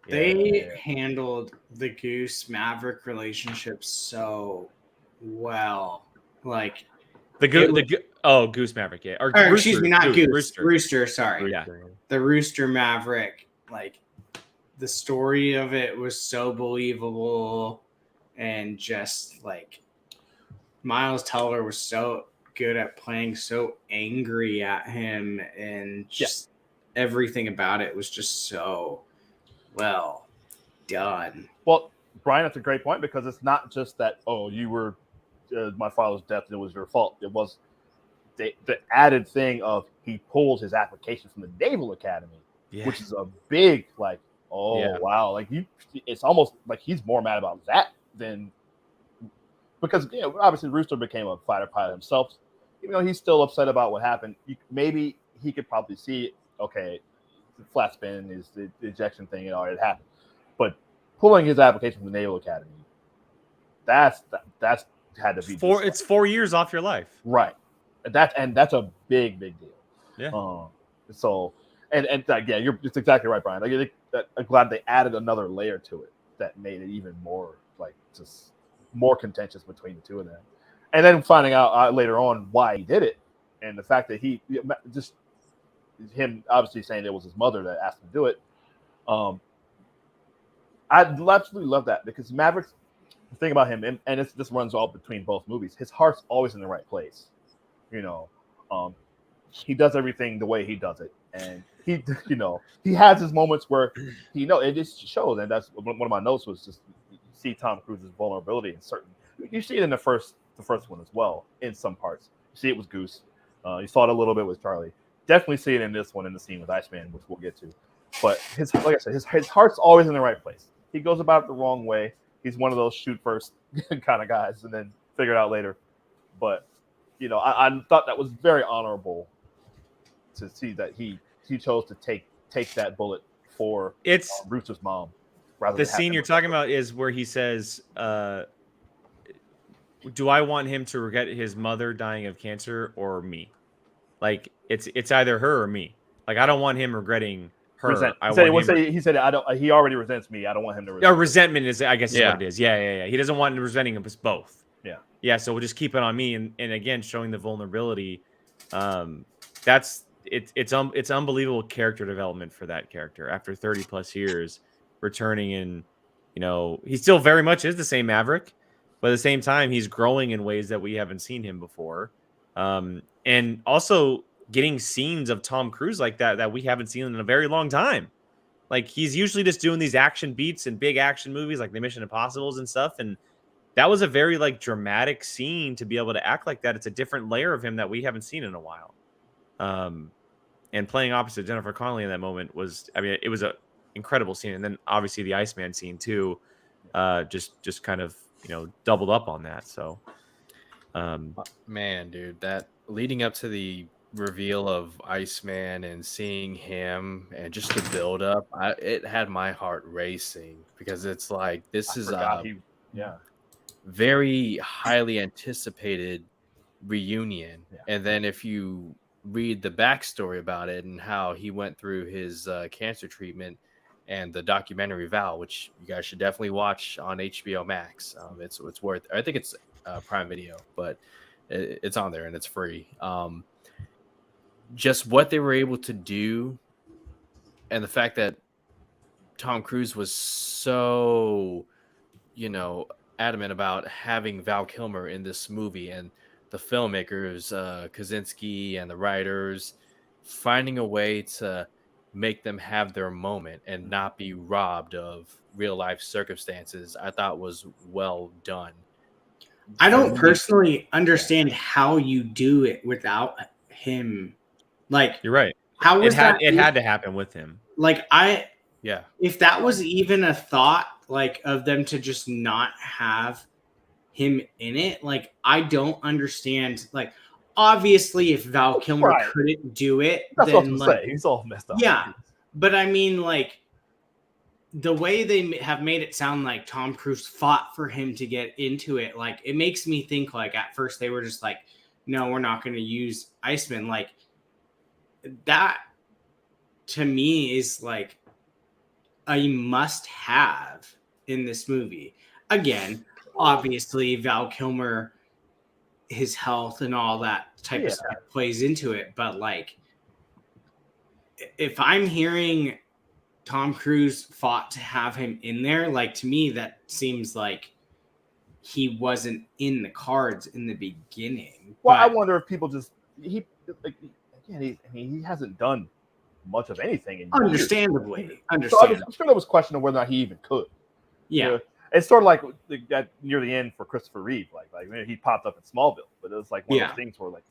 They handled the Goose Maverick relationship so well. Like Goose Maverick, yeah. Or Rooster, excuse me, not Goose. Rooster, sorry. Yeah. The Rooster Maverick, like the story of it was so believable, and just like Miles Teller was so good at playing so angry at him, and just everything about it was just so well done. Well, Brian, that's a great point, because it's not just that, you were my father's death and it was your fault. It was the added thing of he pulled his application from the Naval Academy, which is a big wow. Like it's almost like he's more mad about that than. Because obviously Rooster became a fighter pilot himself. Even though he's still upset about what happened, maybe he could probably see, okay, the flat spin is the ejection thing, it already happened. But pulling his application from the Naval Academy, that's had to be it's 4 years off your life, right? That's a big deal. Yeah. So you're it's exactly right, Brian. Like I'm glad they added another layer to it that made it even more like just. More contentious between the two of them, and then finding out later on why he did it, and the fact that him obviously saying it was his mother that asked him to do it. I absolutely love that, because Maverick's the thing about him, and this runs all between both movies. His heart's always in the right place, He does everything the way he does it, and he has his moments where it just shows, and that's one of my notes was just. See Tom Cruise's vulnerability in certain. You see it in the first one as well in some parts. You see it with Goose. You saw it a little bit with Charlie. Definitely see it in this one in the scene with Iceman, which we'll get to. But like I said, his heart's always in the right place. He goes about it the wrong way. He's one of those shoot first kind of guys and then figure it out later. But I thought that was very honorable to see that he chose to take that bullet for Rooster's mom. The scene you're talking about is where he says, do I want him to regret his mother dying of cancer or me? Like it's either her or me. Like I don't want him regretting her. He said I don't. He already resents me. I don't want him to resent. Resentment is, I guess, is what it is. Yeah. He doesn't want him resenting him. It's both. Yeah, so we'll just keep it on me, and again, showing the vulnerability. It's unbelievable character development for that character after 30 plus years, returning, and he still very much is the same Maverick, but at the same time, he's growing in ways that we haven't seen him before, and also getting scenes of Tom Cruise like that we haven't seen in a very long time. Like, he's usually just doing these action beats and big action movies like the Mission Impossibles and stuff, and that was a very like dramatic scene to be able to act like that. It's a different layer of him that we haven't seen in a while. And playing opposite Jennifer Connelly in that moment was, it was an incredible scene. And then obviously the Iceman scene too, just kind of, doubled up on that. So, man, dude, that leading up to the reveal of Iceman and seeing him and just the build up, it had my heart racing, because it's like, this is very highly anticipated reunion. And then if you read the backstory about it and how he went through his cancer treatment and the documentary Val, which you guys should definitely watch on HBO Max. It's worth, I think it's Prime Video, but it's on there and it's free. Just what they were able to do, and the fact that Tom Cruise was so, adamant about having Val Kilmer in this movie, and the filmmakers, Kaczynski, and the writers finding a way to make them have their moment and not be robbed of real life circumstances, I thought was well done. I don't personally understand how you do it without him. Like, you're right. How was that? It had to happen with him. Like, yeah. If that was even a thought, like, of them to just not have him in it, like, I don't understand. Like, obviously, if Val Kilmer couldn't do it, that's then, what I'm like, saying. He's all messed up. Yeah, but I mean, like, the way they have made it sound like Tom Cruise fought for him to get into it, like, it makes me think, like, at first they were just like, no, we're not going to use Iceman. Like, that to me is like a must have in this movie. Again, obviously Val Kilmer, his health and all that type of stuff plays into it. But like, if I'm hearing Tom Cruise fought to have him in there, like, to me, that seems like he wasn't in the cards in the beginning. Well, I wonder if people just, he hasn't done much of anything in understandably. So I'm sure there was question of whether or not he even could. Yeah. It's sort of like that near the end for Christopher Reeve, like he popped up in Smallville, but it was like one of those things where, like,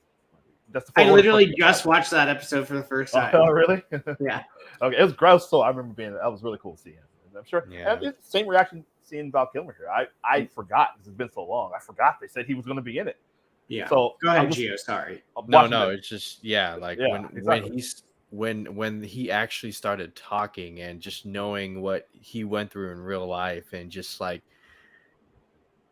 I literally just watched that episode for the first time. Oh, really? Yeah. Okay, it was gross. So I remember that was really cool to see him. I'm sure. Yeah. And it's the same reaction seeing Val Kilmer here. I forgot, because it's been so long. I forgot they said he was going to be in it. Yeah. So go ahead, Gio. Sorry. No, it's just like exactly. when he actually started talking and just knowing what he went through in real life, and just like,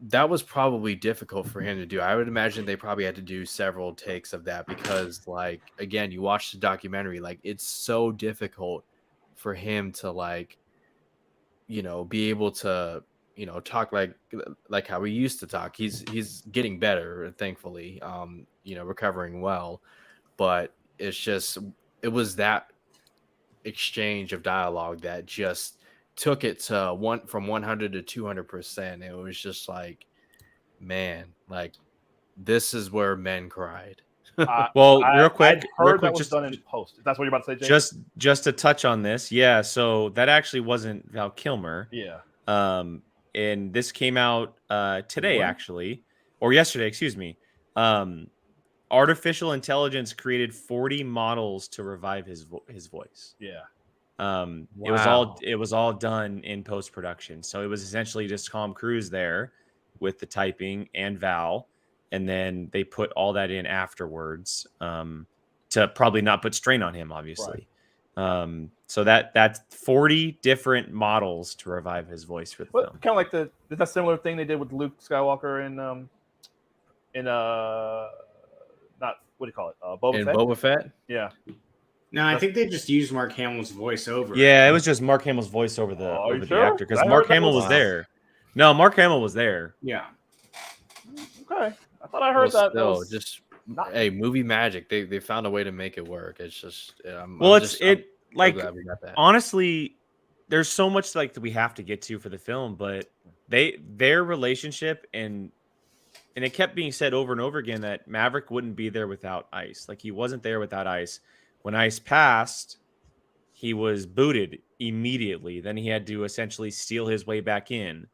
that was probably difficult for him to do. I would imagine they probably had to do several takes of that, because, like, again, you watch the documentary, like, it's so difficult for him to, like, be able to, talk like how he used to talk. He's getting better, thankfully, recovering well, but it was that exchange of dialogue that just took it to from 100 to 200%. It was just like, man, like, this is where men cried. Well, real quick, that was done in post. That's what you're about to say, James? Just to touch on this, yeah. So that actually wasn't Val Kilmer. Yeah. And this came out today, actually, or yesterday, excuse me. Artificial intelligence created 40 models to revive his voice. Yeah. It was all done in post production. So it was essentially just Tom Cruise there with the typing and Val, and then they put all that in afterwards to probably not put strain on him, obviously. Right. So that's 40 different models to revive his voice for the film. Kind of like that similar thing they did with Luke Skywalker in not, what do you call it? Boba Fett? Yeah. No, I think they just used Mark Hamill's voice over. Yeah, it was just Mark Hamill's voice over the actor, because Mark Hamill was there. No, Mark Hamill was there. Yeah. Okay, I thought I heard that. Still, Was just not. hey, movie magic. They found a way to make it work. It's just I'm Well, just I'm so like glad we got that. honestly, there's so much like that we have to get to for the film, but their relationship and it kept being said over and over again that Maverick wouldn't be there without Ice. Like he wasn't there without Ice. When Ice passed, he was booted immediately. Then he had to essentially steal his way back in.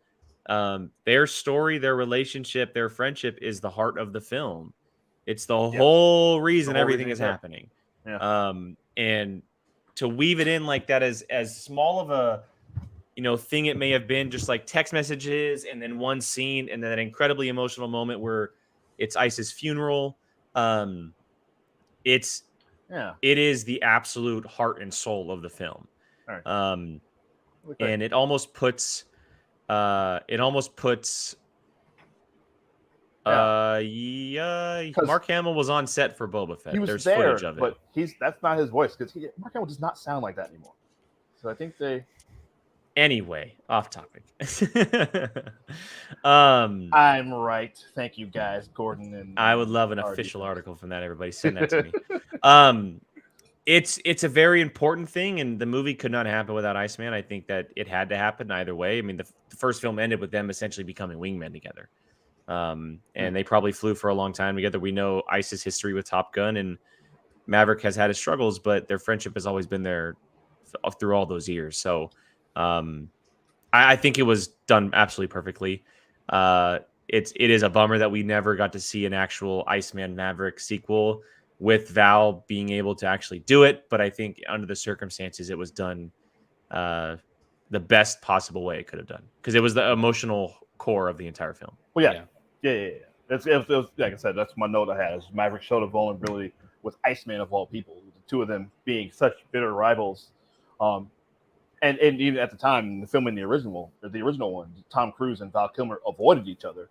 Their story, their relationship, their friendship is the heart of the film. It's the whole reason everything is happening. Yeah. And to weave it in like that as small of a thing it may have been, just like text messages and then one scene and then that incredibly emotional moment where it's Ice's funeral. It is the absolute heart and soul of the film. Right. And it almost puts Mark Hamill was on set for Boba Fett. He was There's there, footage of it. but that's not his voice because Mark Hamill does not sound like that anymore. So I think they. Anyway, off topic. I'm right. Thank you, guys, Gordon and. I would love an official article from that. Everybody send that to me. It's a very important thing, and the movie could not happen without Iceman. I think that it had to happen either way. I mean, the first film ended with them essentially becoming wingmen together, and they probably flew for a long time together. We know Ice's history with Top Gun, and Maverick has had his struggles, but their friendship has always been there through all those years. So. I think it was done absolutely perfectly. It is a bummer that we never got to see an actual Iceman Maverick sequel with Val being able to actually do it. But I think under the circumstances, it was done the best possible way it could have done because it was the emotional core of the entire film. Well, yeah. It was, like I said, that's my note I had. Maverick showed a vulnerability with Iceman of all people. The two of them being such bitter rivals. And even at the time, the filming the original one, Tom Cruise and Val Kilmer avoided each other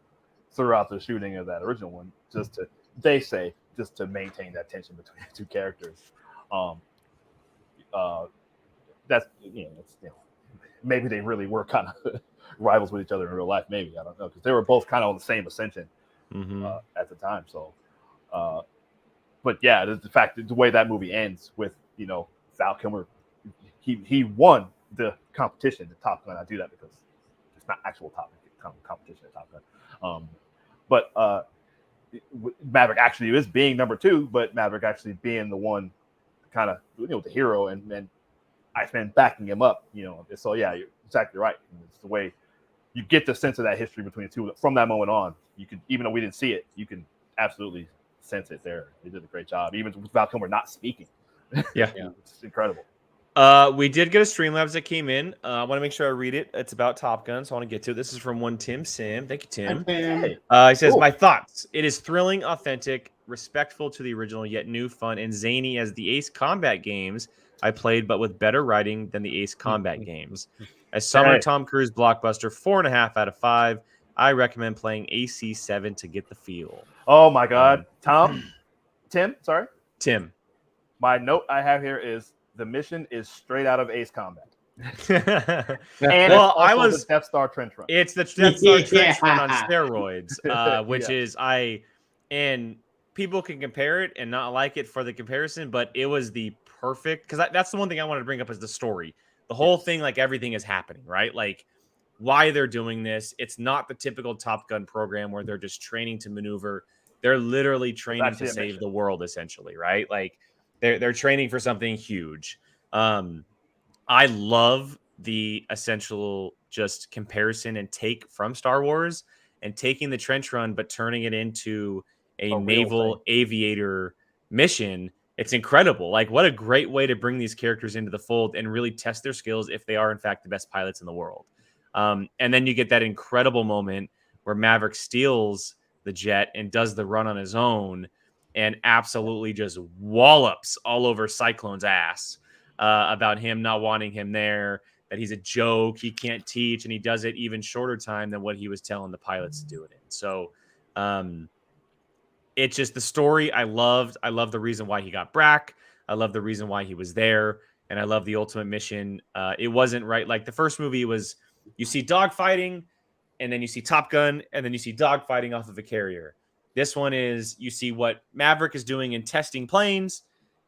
throughout the shooting of that original one, just to maintain that tension between the two characters. That's maybe they really were kind of rivals with each other in real life. Maybe I don't know because they were both kind of on the same ascension at the time. So, but yeah, the fact that the way that movie ends with Val Kilmer, he won the competition at Top Gun. I do that because it's not actual competition at Top Gun. But Maverick actually is being number 2, but Maverick actually being the one kind of the hero and Iceman backing him up. So yeah, you're exactly right. It's the way you get the sense of that history between the two from that moment on. You can, even though we didn't see it, you can absolutely sense it there. They did a great job, even with Val Kilmer not speaking. Yeah, it's incredible. We did get a Streamlabs that came in. I want to make sure I read it. It's about Top Gun, so I want to get to it. This is from one Tim Sim. Thank you, Tim. Hey. He says, My thoughts. It is thrilling, authentic, respectful to the original, yet new, fun, and zany as the Ace Combat games I played, but with better writing than the Ace Combat games. A summer Tom Cruise blockbuster, 4.5 out of 5. I recommend playing AC7 to get the feel. Oh, my God. Tim. My note I have here is, the mission is straight out of Ace Combat. And I was the Death Star trench run. It's the Death Star trench run on steroids, which is and people can compare it and not like it for the comparison, but it was the perfect because that's the one thing I wanted to bring up is the story. The whole thing, like everything is happening, right? Like why they're doing this. It's not the typical Top Gun program where they're just training to maneuver. They're literally training to save the world, essentially, right? Like they're training for something huge. I love the essential just comparison and take from Star Wars and taking the trench run, but turning it into a naval aviator mission. It's incredible. Like what a great way to bring these characters into the fold and really test their skills if they are in fact the best pilots in the world. And then you get that incredible moment where Maverick steals the jet and does the run on his own and absolutely just wallops all over Cyclone's ass about him not wanting him there, that he's a joke, he can't teach, and he does it even shorter time than what he was telling the pilots to do it in. So it's just the story I loved. I love the reason why he got Brack. I love the reason why he was there. And I love the ultimate mission. It wasn't right. Like the first movie was, you see dogfighting, and then you see Top Gun, and then you see dogfighting off of a carrier. This one is you see what Maverick is doing in testing planes.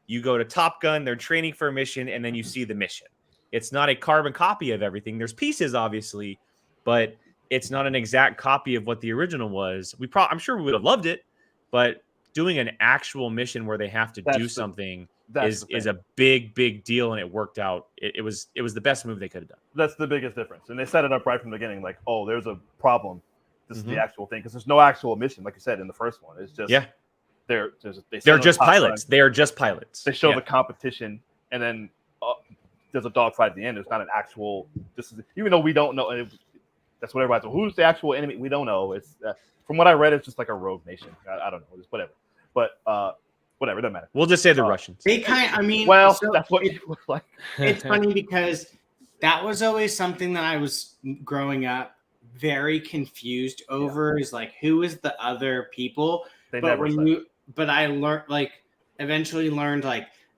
You go to Top Gun, they're training for a mission, and then you see the mission. It's not a carbon copy of everything. There's pieces, obviously, but it's not an exact copy of what the original was. I'm sure we would have loved it, but doing an actual mission where they have to do something is a big deal, and it worked out. It was the best move they could have done. That's the biggest difference, and they set it up right from the beginning. Like, oh, there's a problem. This is the actual thing, because there's no actual mission, like you said in the first one. It's just they're just pilots. They are just pilots. They show the competition, and then there's a dogfight at the end. There's not an actual. Even though we don't know. That's what everybody's. Who's the actual enemy? We don't know. It's from what I read, it's just like a rogue nation. I don't know. It's whatever. But whatever, it doesn't matter. We'll just say the Russians. They that's what it looks like. It's funny because that was always something that I was growing up very confused over. Is like, who is the other people? But I learned, eventually learned,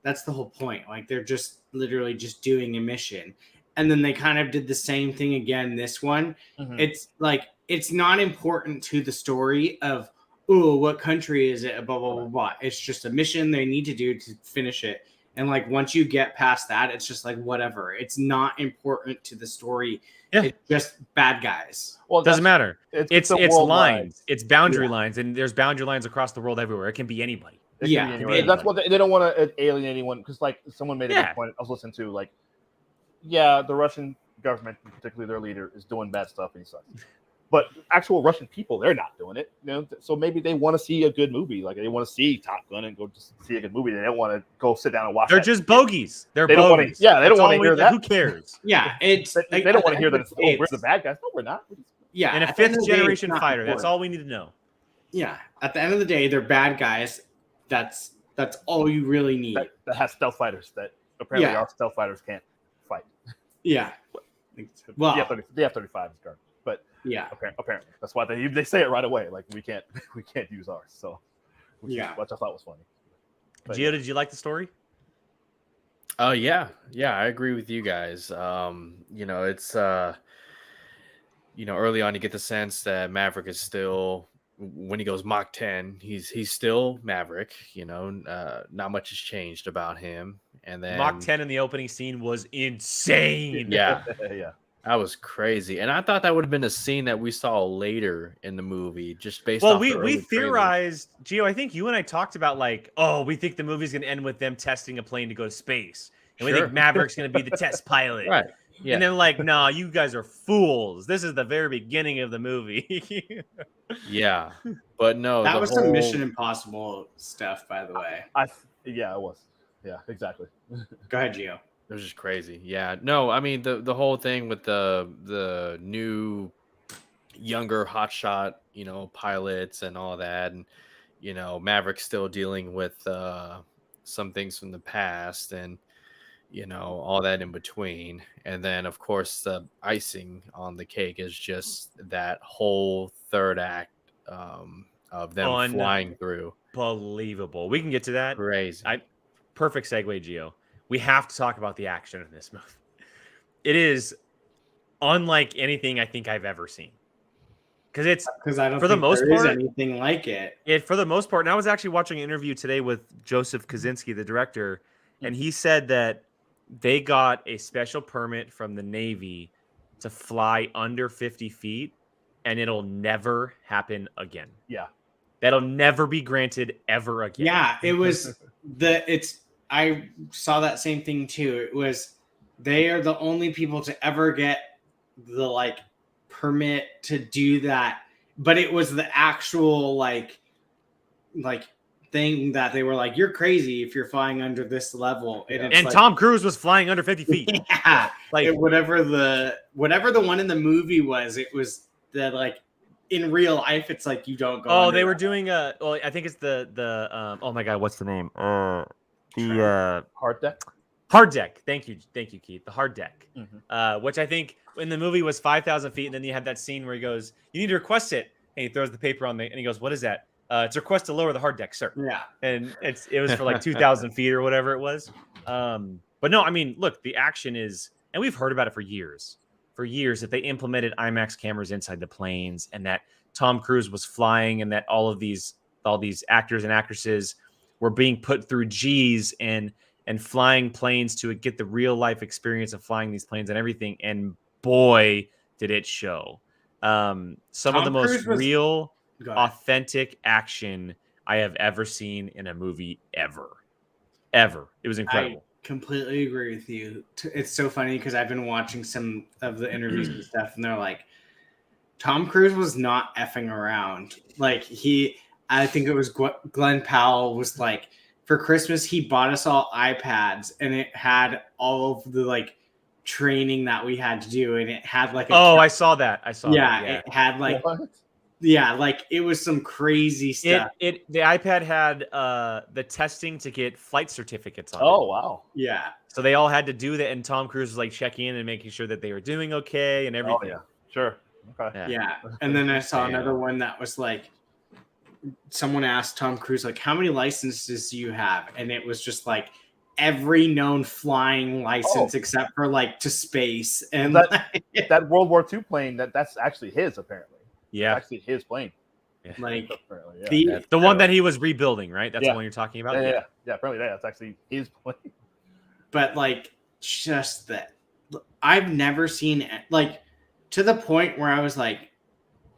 that's the whole point. Like, they're just literally just doing a mission. And then they kind of did the same thing again, this one. It's like, it's not important to the story of, oh, what country is it? Blah, blah, blah, blah. It's just a mission they need to do to finish it. And once you get past that, it's just whatever. It's not important to the story. Yeah. It's just bad guys. Well, it doesn't matter. It's lines. It's boundary lines. And there's boundary lines across the world everywhere. It can be anybody. That's what they don't want to alienate anyone. Because someone made a good point I was listening to. The Russian government, particularly their leader, is doing bad stuff and he sucks. But actual Russian people, they're not doing it. So maybe they want to see a good movie. They want to see Top Gun and go just see a good movie. They don't want to go sit down and watch. They're just bogeys. They bogeys. Don't want to hear that. Who cares? Yeah, they don't want to hear that. We're the bad guys. No, we're not. And a fifth generation fighter. That's all we need to know. Yeah, at the end of the day, they're bad guys. That's all you really need. That has stealth fighters that apparently our stealth fighters can't fight. Yeah. Well, the F-35 is garbage. But apparently that's why they say it right away. We can't use ours. So which I thought was funny. But, Gio, did you like the story? Oh yeah, I agree with you guys. It's early on you get the sense that Maverick is still, when he goes Mach 10, he's still Maverick. Not much has changed about him. And then Mach 10 in the opening scene was insane. Yeah. Yeah. That was crazy. And I thought that would have been a scene that we saw later in the movie, just based off the early we theorized, Gio, I think you and I talked about we think the movie's going to end with them testing a plane to go to space. And we think Maverick's going to be the test pilot. Right. Yeah. And then no, you guys are fools. This is the very beginning of the movie. Yeah. But no. That was some Mission Impossible stuff, by the way. Yeah, it was. Yeah, exactly. Go ahead, Gio. It was just crazy. Yeah. No, I mean the whole thing with the new younger hotshot, pilots and all that, and Maverick's still dealing with some things from the past and all that in between. And then of course the icing on the cake is just that whole third act of them flying through. Unbelievable. We can get to that. Crazy. Perfect segue, Gio. We have to talk about the action in this movie. It is unlike anything I think I've ever seen. Because I don't think there is anything like it. For the most part, and I was actually watching an interview today with Joseph Kosinski, the director, and he said that they got a special permit from the Navy to fly under 50 feet, and it'll never happen again. Yeah. That'll never be granted ever again. Yeah, it was I saw that same thing too. It was, they are the only people to ever get the permit to do that, but it was the actual thing that they were you're crazy if you're flying under this level. And Tom Cruise was flying under 50 feet. Yeah, whatever the one in the movie was, it was that in real life, it's you don't go. Oh, they were doing I think it's the oh my god, what's the name? The hard deck. Hard deck. Thank you, Keith. The hard deck, which I think in the movie was 5,000 feet, and then you have that scene where he goes, "You need to request it," and he throws the paper on and he goes, "What is that?" It's a request to lower the hard deck, sir. Yeah, and it was for 2,000 feet or whatever it was. But no, I mean, look, the action is, and we've heard about it for years. for years that they implemented IMAX cameras inside the planes, and that Tom Cruise was flying, and that all these actors and actresses were being put through G's and flying planes to get the real life experience of flying these planes and everything. And boy, did it show. Some of the most real, authentic action I have ever seen in a movie ever. It was incredible. I completely agree with you. It's so funny because I've been watching some of the interviews and stuff, and they're like, Tom Cruise was not effing around. Like I think it was Glenn Powell was like, for Christmas, he bought us all iPads, and it had all of the like training that we had to do, and it had like I saw that. Yeah, it had like like it was some crazy stuff. The iPad had the testing to get flight certificates on. Oh wow. Yeah. So they all had to do that, and Tom Cruise was like checking in and making sure that they were doing okay and everything. Oh yeah, sure. Okay. Yeah. And then I saw another one that was like, someone asked Tom Cruise, like, how many licenses do you have? And it was just like every known flying license except for like to space. And that World War II plane, that's actually his, apparently. Yeah. It's actually his plane. Yeah. Like the one that he was rebuilding, right? That's the one you're talking about? Yeah. Apparently that's actually his plane. But like, just that, I've never seen, like, to the point where I was like,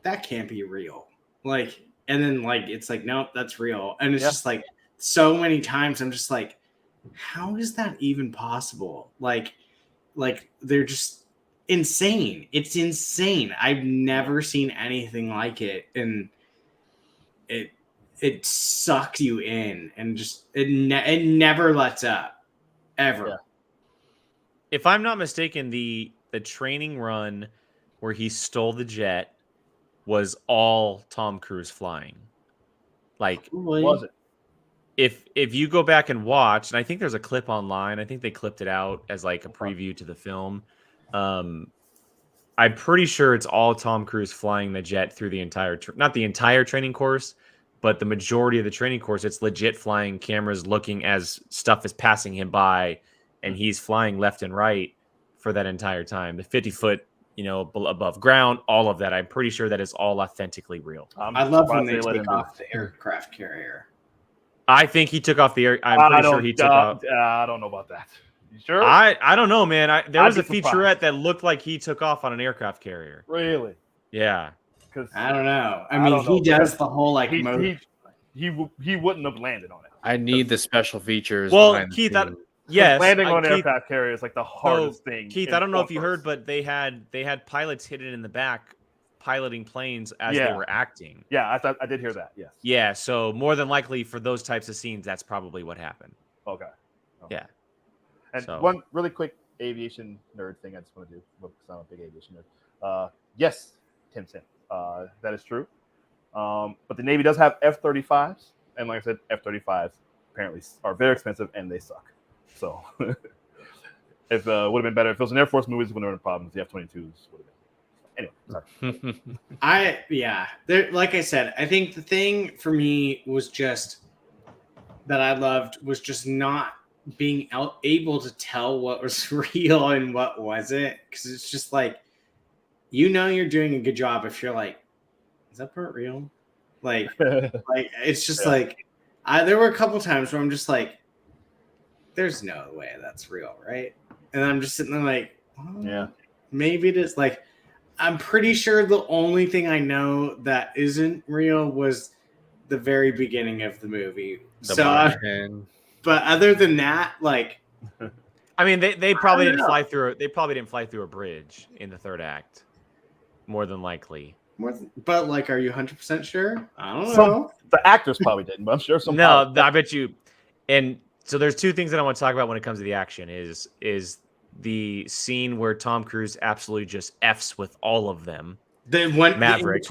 that can't be real. Like, and then like, it's like, nope, that's real. And it's just like, so many times I'm just like, how is that even possible? Like they're just insane. It's insane. I've never seen anything like it. And it sucks you in, and just, it never lets up ever. Yeah. If I'm not mistaken, the training run where he stole the jet was all Tom Cruise flying. Like, was it? If you go back and watch, and I think there's a clip online, I think they clipped it out as like a preview to the film. I'm pretty sure it's all Tom Cruise flying the jet through the entire, not the entire training course, but the majority of the training course. It's legit flying cameras looking as stuff is passing him by, and he's flying left and right for that entire time. The 50-foot, above ground, all of that. I'm pretty sure that is all authentically real. I love when they take off the aircraft carrier. I think he took off the air. I'm pretty sure he took off. I don't know about that. You sure? I don't know, man. There was a featurette that looked like he took off on an aircraft carrier. Really? Yeah. I don't know. I mean, he does the whole like mode. He wouldn't have landed on it. I need the special features. Well, Keith, yes, landing on an aircraft carrier is like the hardest thing. Keith, I don't know if you heard, but they had pilots hidden in the back piloting planes as they were acting. Yeah, I did hear that. Yes. Yeah, so more than likely for those types of scenes, that's probably what happened. Okay. Yeah. And one really quick aviation nerd thing I just want to do, because I'm a big aviation nerd. Yes, Tim Sim, that is true. But the Navy does have F-35s, and like I said, F-35s apparently are very expensive and they suck. So if would have been better if it was an Air Force movie, it wouldn't have been problems. The F-22s would have been. Anyway, sorry. Like I said, I think the thing for me was just that I loved was just not being able to tell what was real and what wasn't, because it's just like, you're doing a good job if you're like, is that part real? Like it's just like, there were a couple times where I'm just like, there's no way that's real, right? And I'm just sitting there like, maybe it is. Like, I'm pretty sure the only thing I know that isn't real was the very beginning of the movie. But other than that, like, I mean, they probably didn't fly through. They probably didn't fly through a bridge in the third act, more than likely. But like, are you 100% sure? I don't know. The actors probably didn't, but I'm sure some. No, I bet you. And so there's two things that I want to talk about when it comes to the action. Is the scene where Tom Cruise absolutely just F's with all of them. The one Maverick,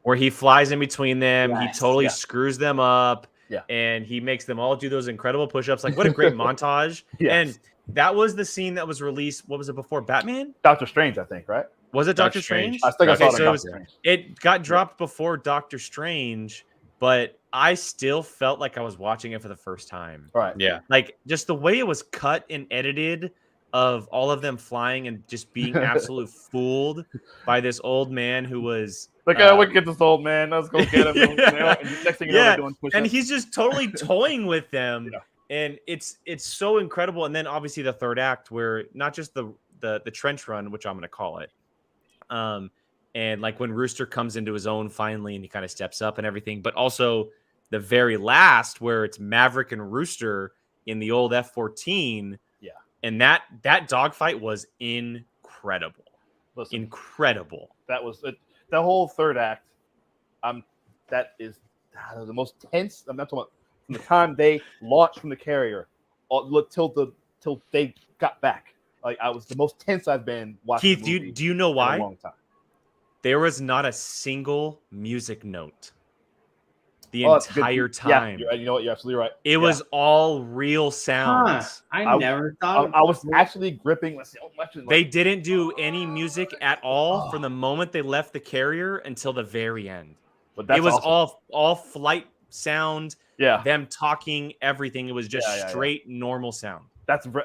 where he flies in between them. He totally screws them up. Yeah. And he makes them all do those incredible push-ups. Like, what a great montage. Yes. And that was the scene that was released. What was it before? Batman? Doctor Strange, I think, right? Was it Doctor Strange? I think I saw it in Doctor Strange. It got dropped before Doctor Strange, but I still felt like I was watching it for the first time. Right. Yeah. Like, just the way it was cut and edited of all of them flying and just being absolute fooled by this old man who was Like, we can get this old man. Let's go get him. Yeah. And next thing you know, they're doing push-ups. And he's just totally toying with them. Yeah. And it's so incredible. And then obviously the third act where not just the trench run, which I'm going to call it. And like when Rooster comes into his own finally and he kind of steps up and everything, but also the very last where it's Maverick and Rooster in the old F-14. Yeah. And that dogfight was incredible. Listen, incredible. That was it. The whole third act. That is the most tense. I'm not talking about from the time they launched from the carrier till they got back. Like I was the most tense I've been watching. Keith, do you know why? In a long time. There was not a single music note the entire time. Yeah, you know what? You're absolutely right. It was all real sounds. I never thought. I was actually gripping. Let's see how much. They didn't do any music at all from the moment they left the carrier until the very end. But that's it was awesome. all flight sound. Yeah, them talking, everything. It was just straight normal sound. That's great.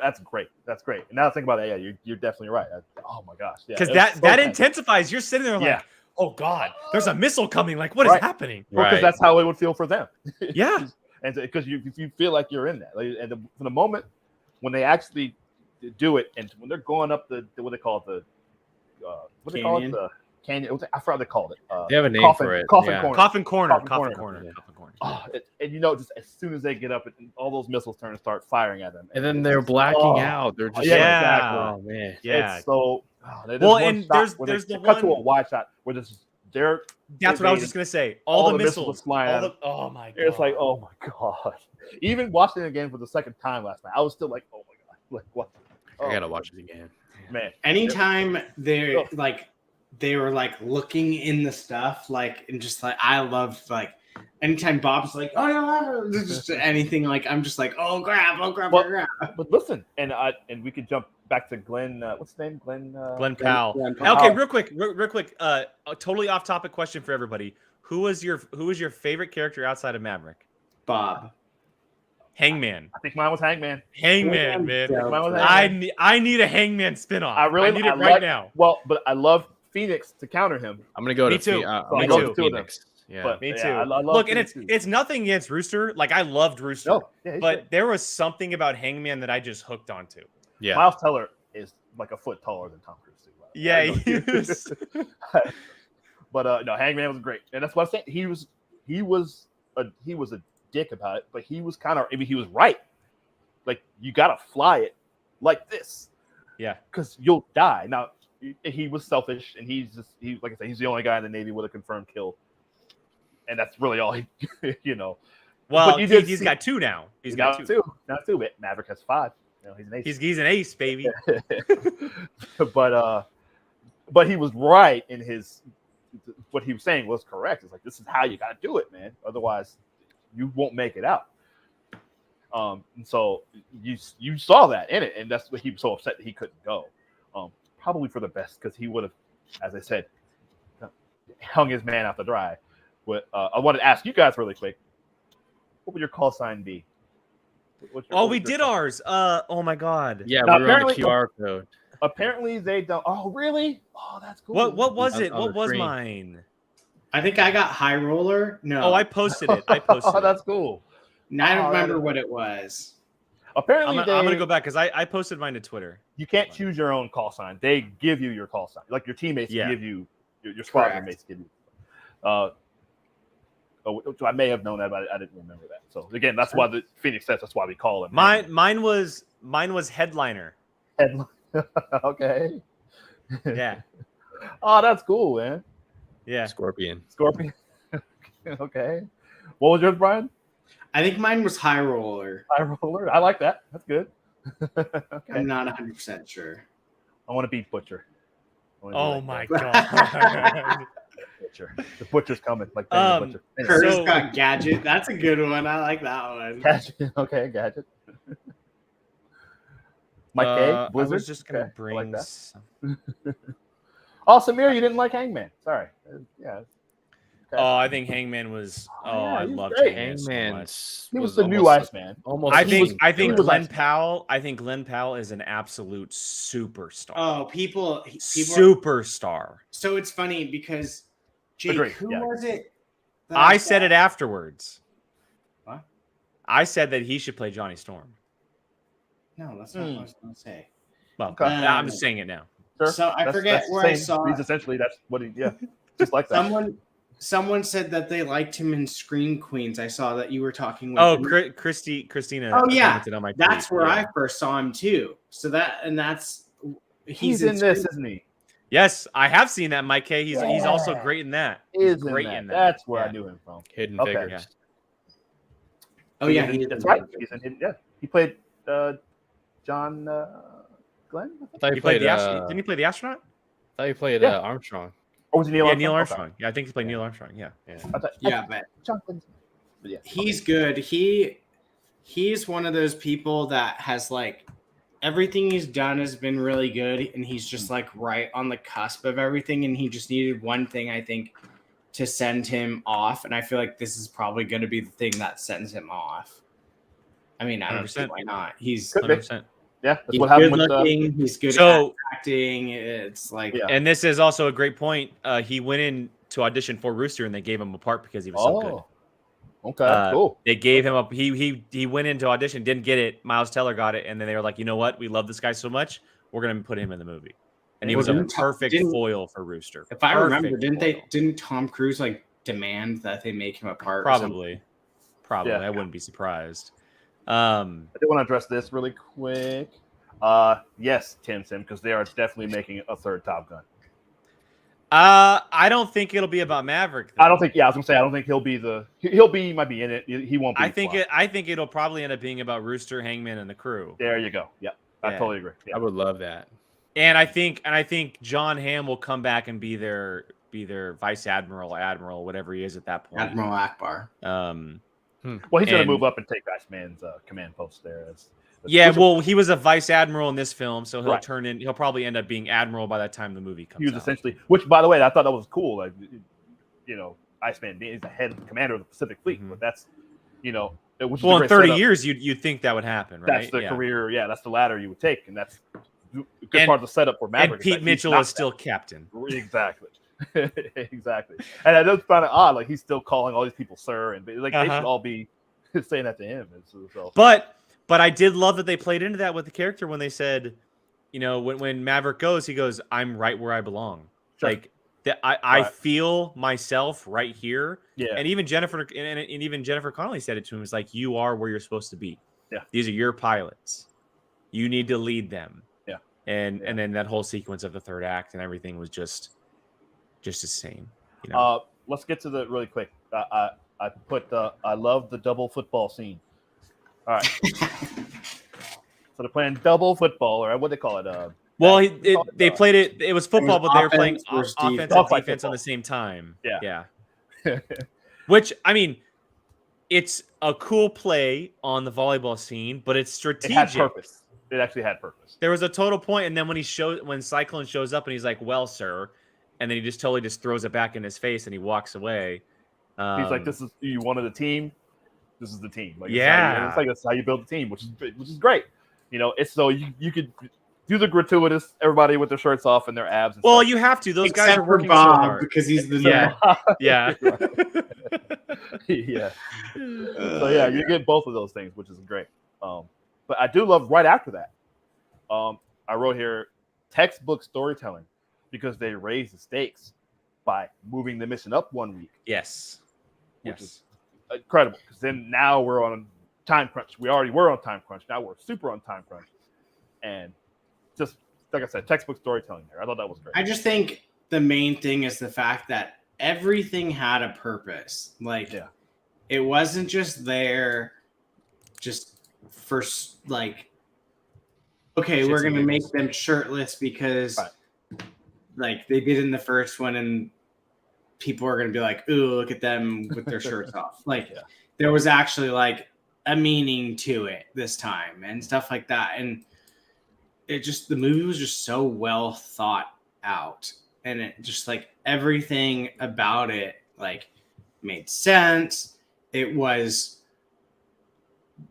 That's great. And now think about it. Yeah, you're definitely right. Oh my gosh. Because that intensifies. You're sitting there like, oh God, there's a missile coming. Like, what is happening? Because that's how it would feel for them. Yeah. And because you feel like you're in that. Like, and from the moment when they actually do it, and when they're going up the what they call it, the what they call it, the canyon. I forgot what they called it. They have a name for it. Coffin corner. Oh, and you know, just as soon as they get up, all those missiles turn and start firing at them. And then they're blacking out. They're just exactly. Oh man, it's so. And there's the cut one to a wide shot where this is there. That's what I was just gonna say. All the missiles flying. Oh my god! It's like, oh my god. Even watching it again for the second time last night, I was still like, oh my god, like what? I gotta watch it again, man. Anytime they're like, they were like looking in the stuff, like, and just like I loved like. Anytime Bob's like, oh no, just anything like I'm just like, oh crap. But listen, and we could jump back to Glenn. What's his name? Glenn Powell. Okay, real quick. A totally off topic question for everybody. Who was your favorite character outside of Maverick? Bob. Hangman. I think mine was Hangman. Hangman, man. I need a Hangman spinoff. I need it right now. Well, but I love Phoenix to counter him. I'm gonna go to Phoenix. Yeah, but, me too. I love Look, and it's nothing against Rooster. Like I loved Rooster, but there was something about Hangman that I just hooked onto. Yeah, Miles Teller is like a foot taller than Tom Cruise. Yeah, he is. But no, Hangman was great, and that's what I'm saying. He was a dick about it, but he was he was right. Like you gotta fly it like this. Yeah, because you'll die. Now he was selfish, and like I said, he's the only guy in the Navy with a confirmed kill. And that's really all he, Well, he's got two now. He's got two. Now two. But Maverick has 5. He's an ace. He's an ace, baby. But he was right in what he was saying was correct. It's like this is how you got to do it, man. Otherwise, you won't make it out. And so you saw that in it, and that's what he was so upset that he couldn't go. Probably for the best because he would have, as I said, hung his man out to dry. But I wanted to ask you guys really quick. What would your call sign be? We did ours. Oh my god. Yeah, we were on the QR code. Apparently they don't. Oh really? Oh, that's cool. What was it? What was mine? I think I got High Roller. No. Oh, I posted it. Oh, that's cool. I don't remember what it was. Apparently, I'm gonna go back because I posted mine to Twitter. You can't choose your own call sign. They give you your call sign. Like your teammates give you your squad mates give you. I may have known that, but I didn't remember that. So again, that's why the Phoenix says that's why we call him. Mine was Headliner. Okay. Yeah. Oh, that's cool, man. Yeah. Scorpion. Okay. What was yours, Brian? I think mine was High Roller. High Roller. I like that. That's good. Okay. I'm not 100% sure. I want to beat Butcher. Oh my god. Butcher. The Butcher's coming. Like Butcher. Curtis got Gadget. That's a good one. I like that one. Gadget. Okay, Gadget. Mike K. Blizzard. I was just gonna bring. Oh, Samir, you didn't like Hangman. Sorry. Yeah. Oh, I think Hangman was. Oh, yeah, I he was loved great. Hangman so Hangman much. He was the new almost Iceman. almost. I the think same Glenn Iceman. Powell. I think Glenn Powell is an absolute superstar. Oh, people Superstar. So it's funny because Jake, Agreed, who yeah. was it? that I saw? said it afterwards. What? I said that he should play Johnny Storm. No, that's not what I was going to say. Well, Okay. I'm just saying it now. Sure. So I forget that's the where I same. saw He's it. essentially that's what he. Yeah, just like that. Someone said that they liked him in Scream Queens. I saw that you were talking with Oh, him. Christina. Oh yeah, commented on my that's tweet. where Yeah. I first saw him too. So that's He's in this, Scream- isn't he? Yes, I have seen that, Mike K. He's also great in that. He's Is great in that. That's where I knew him from. Hidden Okay. Figures. Yeah. Oh yeah, he that's right. He's in. Yeah, he played John Glenn. I thought He he played played. the astronaut. Didn't he play the astronaut? I thought he played Yeah. Armstrong. Or was it Neil Yeah, Armstrong? Neil Okay. Armstrong. Yeah, I think he played Neil Armstrong. Yeah. I thought- Yeah, but John Glenn. But yeah. he's good. He's one of those people that has like everything he's done has been really good, and he's just like right on the cusp of everything, and he just needed one thing, I think, to send him off, and I feel like this is probably going to be the thing that sends him off. I mean, I don't see 100%. why not. He's Could be. 100%. Yeah, that's he's what happened good with looking. He's good So- at acting. It's like Yeah. And this is also a great point. He went in to audition for Rooster, and they gave him a part because he was so good. Okay, cool. They gave him up. He went into audition, didn't get it. Miles Teller got it, and then they were like, you know what? We love this guy so much, we're gonna put him in the movie. And he was a perfect foil for Rooster. If I remember, Perfect didn't Tom Cruise like demand that they make him a part? Probably. Yeah. I wouldn't be surprised. I did want to address this really quick. Yes, Tim Sim, because they are definitely making a third Top Gun. I don't think it'll be about Maverick. I don't think. Yeah, I was gonna say I don't think he might be in it. He won't be. I think it'll probably end up being about Rooster, Hangman, and the crew. There you go. Yeah, I Yeah. totally agree. Yeah. I would love that. And I think John Hamm will come back and be their vice admiral, whatever he is at that point. Admiral Akbar. Well, he's gonna and- move up and take Iceman's command post there. Yeah, well, he was a vice admiral in this film, so he'll Right. he'll probably end up being admiral by the time the movie comes He was out. essentially, which by the way, I thought that was cool. Like, Iceman being he's the head commander of the Pacific Fleet, but that's, which is Well, a in great 30 setup. years, you'd think that would happen, right? That's the Yeah. career. Yeah, that's the ladder you would take, and that's a good And- part of the setup for And Maverick. Pete Mitchell is still captain. Exactly. Exactly. And I just found it odd. Like, he's still calling all these people sir, and like they should all be saying that to him. And so. But I did love that they played into that with the character when they said, when Maverick goes, he goes, "I'm right where I belong." Sure. Like that, I feel myself right here. Yeah. And even Jennifer Connelly said it to him. It's like, you are where you're supposed to be. Yeah. These are your pilots. You need to lead them. Yeah. And then that whole sequence of the third act and everything was just insane. Let's get to the really quick. I love the double football scene. All right. So they're playing double football, or what they call it. Well, they played it. It was football, but they were playing offense offense versus and defense. defense on the same time. Yeah. Which, I mean, it's a cool play on the volleyball scene, but it's It strategic. had purpose. It actually had purpose. There was a total point, and then when Cyclone shows up and he's like, "Well, sir," and then he just totally throws it back in his face and he walks away. He's like, "This is you wanted a team. This is the team." Like, Yeah. it's like that's how you build a team, which is great. It's so you could do the gratuitous everybody with their shirts off and their abs. And Well, stuff. you have to. Those guys Except are for working so Bob, hard. because he's the Yeah. Yeah. Yeah. So yeah, you get both of those things, which is great. But I do love right after that. I wrote here textbook storytelling because they raise the stakes by moving the mission up 1 week, Yes. which Yes. is incredible. Because then now we're on time crunch. We already were on time crunch. Now we're super on time crunch, and just like I said, textbook storytelling there. I thought that was great. I just think the main thing is the fact that everything had a purpose. Like, it wasn't just there just for like, okay, we're going to make them shirtless because like they did in the first one and people are going to be like, ooh, look at them with their shirts off. Like there was actually like a meaning to it this time and stuff like that. And the movie was just so well thought out, and it just like everything about it, like made sense. It was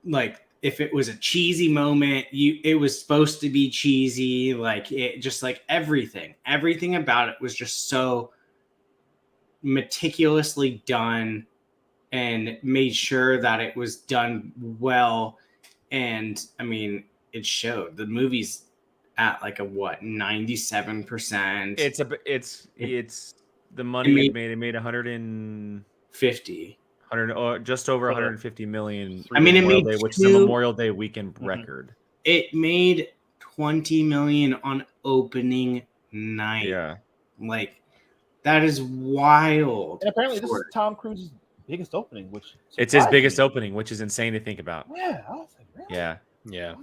like, if it was a cheesy moment, it was supposed to be cheesy. Like, it just, like, everything about it was just so meticulously done and made sure that it was done well. And I mean, it showed. The movie's at like a 97%. It's the money it made 150. Just over 150 million. I mean, it made which is a Memorial Day weekend record. It made 20 million on opening night. Yeah, like, that is wild. And apparently, this is Tom Cruise's biggest opening, which it's his biggest opening, which is insane to think about. Yeah, I was like, really? Yeah.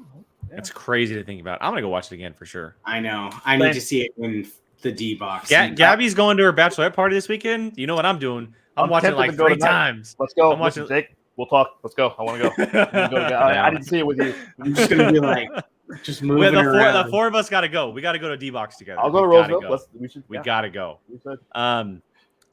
It's crazy to think about. I'm gonna go watch it again for sure. I know. I need to see it in the D box. Gabby's going to her bachelorette party this weekend. You know what I'm doing? I'm watching it like 3 times. Let's go. I'm watching Jake. We'll talk. Let's go. I want to go. I didn't see it with you. I'm just gonna be like, just moving around. The 4 of us gotta go. We gotta go to D box together. I'll go to Roseville. We gotta go. We should. I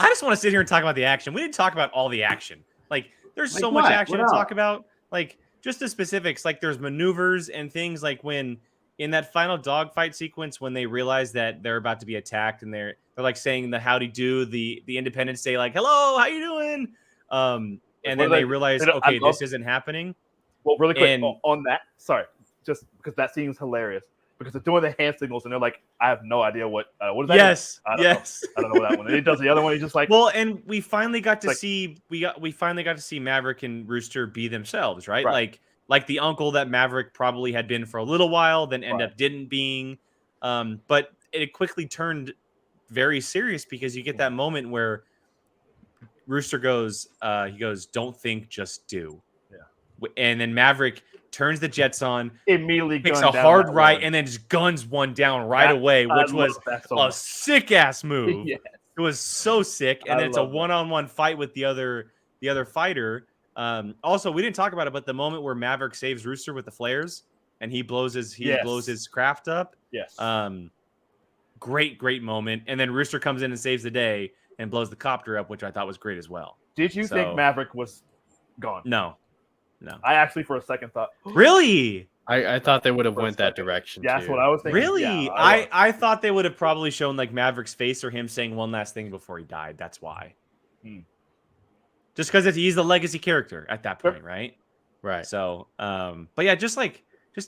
just want to sit here and talk about the action. We didn't talk about all the action. Like, there's so much action to talk about. Like, just the specifics. Like, there's maneuvers and things, like when in that final dogfight sequence, when they realize that they're about to be attacked, and they're like saying the howdy do, the Independence Day, like, hello, how you doing? And then they realize, okay, this isn't happening. Well, really quick on that. Sorry, just because that scene is hilarious. Because they're doing the hand signals, and they're like, I have no idea what is that? Yes, I don't know that one. And he does the other one. He's just like, well, and we finally got to see Maverick and Rooster be themselves, right? Like the uncle that Maverick probably had been for a little while, then end up didn't being. But it quickly turned very serious, because you get that moment where Rooster goes, don't think, just do. Yeah. And then Maverick turns the jets on, immediately makes a hard right, and then just guns one down right away, which was a sick ass move. Yes. It was so sick. And then it's a one-on-one fight with the other fighter. Also, we didn't talk about it, but the moment where Maverick saves Rooster with the flares and he blows his craft up. Yes. Great moment. And then Rooster comes in and saves the day and blows the copter up, which I thought was great as well. Did you think Maverick was gone? No. I actually, for a second, thought, really? I thought they would have went that direction. Yeah, that's what I was thinking. Really? Yeah, I thought they would have probably shown like Maverick's face, or him saying one last thing before he died. That's why. Just because he's the legacy character at that point, right? Right. So, but yeah, just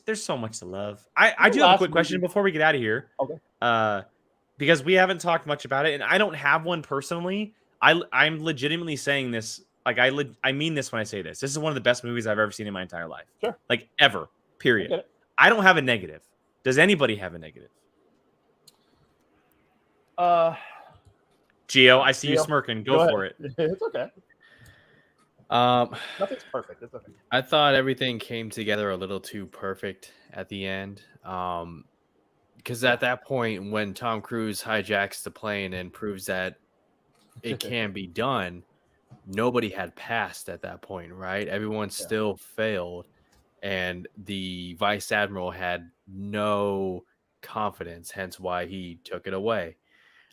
there's so much to love. I do have a quick question before we get out of here. Okay. Because we haven't talked much about it, and I don't have one personally. I'm legitimately saying this. Like, I mean this when I say this. This is one of the best movies I've ever seen in my entire life. Sure. Like, ever. Period. I don't have a negative. Does anybody have a negative? Gio, I see you smirking. Go for it. It's okay. Nothing's perfect. It's okay. I thought everything came together a little too perfect at the end. Because at that point, when Tom Cruise hijacks the plane and proves that it can be done, nobody had passed at that point, right? Everyone still failed, and the vice admiral had no confidence, hence why he took it away,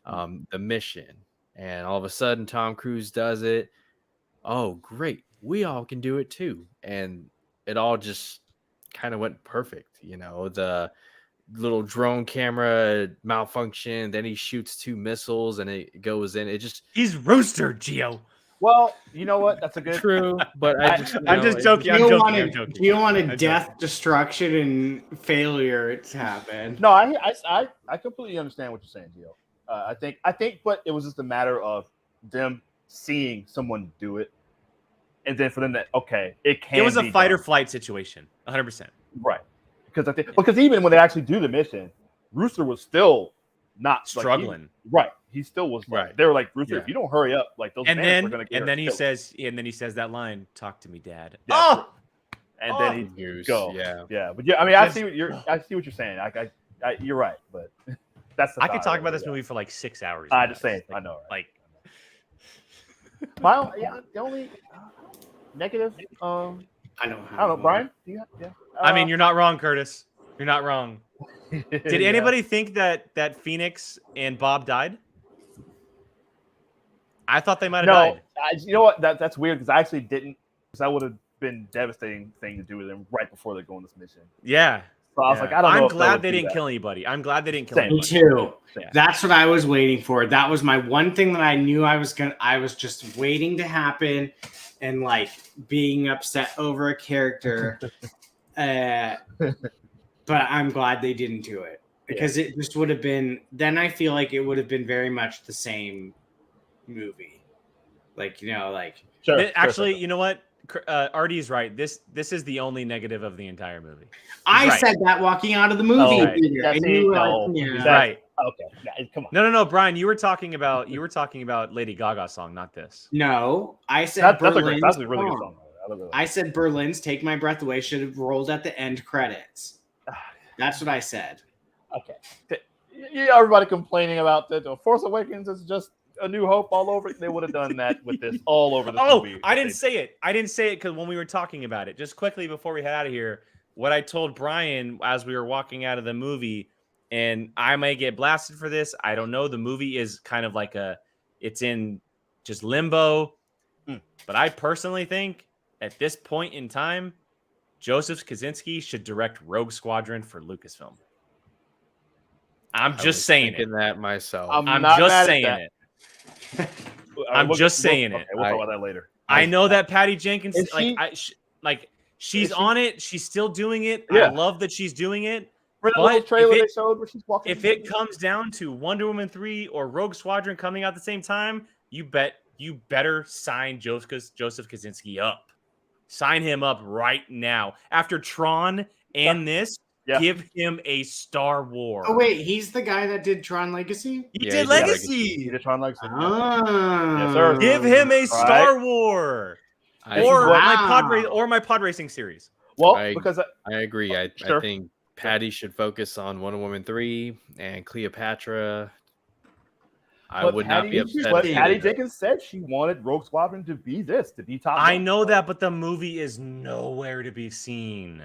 the mission. And all of a sudden, Tom Cruise does it. Oh, great. We all can do it too. And it all just kind of went perfect. You know, the little drone camera malfunction, then he shoots 2 missiles and it goes in. He's Rooster, Gio. Well, you know what? That's a good true, but I'm just joking. You wanted death, destruction, and failure to happen. No, I completely understand what you're saying, Gio. I think, but it was just a matter of them seeing someone do it, and then for them that it was a fight or flight situation, 100%. Right, because even when they actually do the mission, Rooster was still not struggling. He still was right. They were like, Rooster, if you don't hurry up, like those bandits are gonna get. And then he says that line, "Talk to me, Dad." Yeah, then he go. Yeah. But yeah, I mean, I see what you're saying. You're right, but that's. I could talk about this movie for like 6 hours. I just saying. I know. Right? Like, the only negative. I don't know, Brian. Yeah. I mean, you're not wrong, Curtis. You're not wrong. Did anybody think that Phoenix and Bob died? I thought they might have No, died. you know what? That's weird because I actually didn't. Because that would have been devastating thing to do with them right before they go on this mission. Yeah. So I was like, I don't know. I'm if glad they would do didn't that. kill anybody. I'm glad they didn't kill Same. anybody. Me too. Yeah. That's what I was waiting for. That was my one thing that I knew I was just waiting to happen, and like being upset over a character. But I'm glad they didn't do it because it just would have been. Then I feel like it would have been very much the same movie. Like Sure, Actually, you know what? Artie's right. This is the only negative of the entire movie. I right. said that walking out of the movie. Oh, right. theater, and you were No. like, yeah. Right. Okay. Yeah, come on. No, Brian, you were talking about Lady Gaga's song, not this. No, I said That's Berlin's a really good song. song. I said Berlin's "Take My Breath Away" should have rolled at the end credits. That's what I said. Okay. Yeah, everybody complaining about that. Force Awakens is just A New Hope all over. They would have done that with this all over the movie. I didn't say it. I didn't say it because when we were talking about it, just quickly before we head out of here, what I told Brian as we were walking out of the movie, and I may get blasted for this. I don't know. The movie is kind of like it's in just limbo. But I personally think at this point in time, Joseph Kosinski should direct Rogue Squadron for Lucasfilm. I'm just saying it. That myself. I'm just saying it. I'm just saying it. We'll talk about that later. I know that Patty Jenkins, she's she- on it. She's still doing it. Yeah. I love that she's doing it. Remember that little But trailer if they it- showed where she's walking? If it comes down to Wonder Woman 3 or Rogue Squadron coming out at the same time, you better sign Joseph Kosinski up. Sign him up right now. After Tron and this, give him a Star Wars. Oh wait, he's the guy that did Tron Legacy. He did Legacy. He did Tron Legacy. Ah. Yes, sir. Give him a Star Wars. Or my pod racing series. Well, I agree. I Sure. think Patty should focus on Wonder Woman 3 and Cleopatra. I would not be upset. But if Patty she did Jenkins said she wanted Rogue Squadron to be top. I know that, but the movie is nowhere to be seen.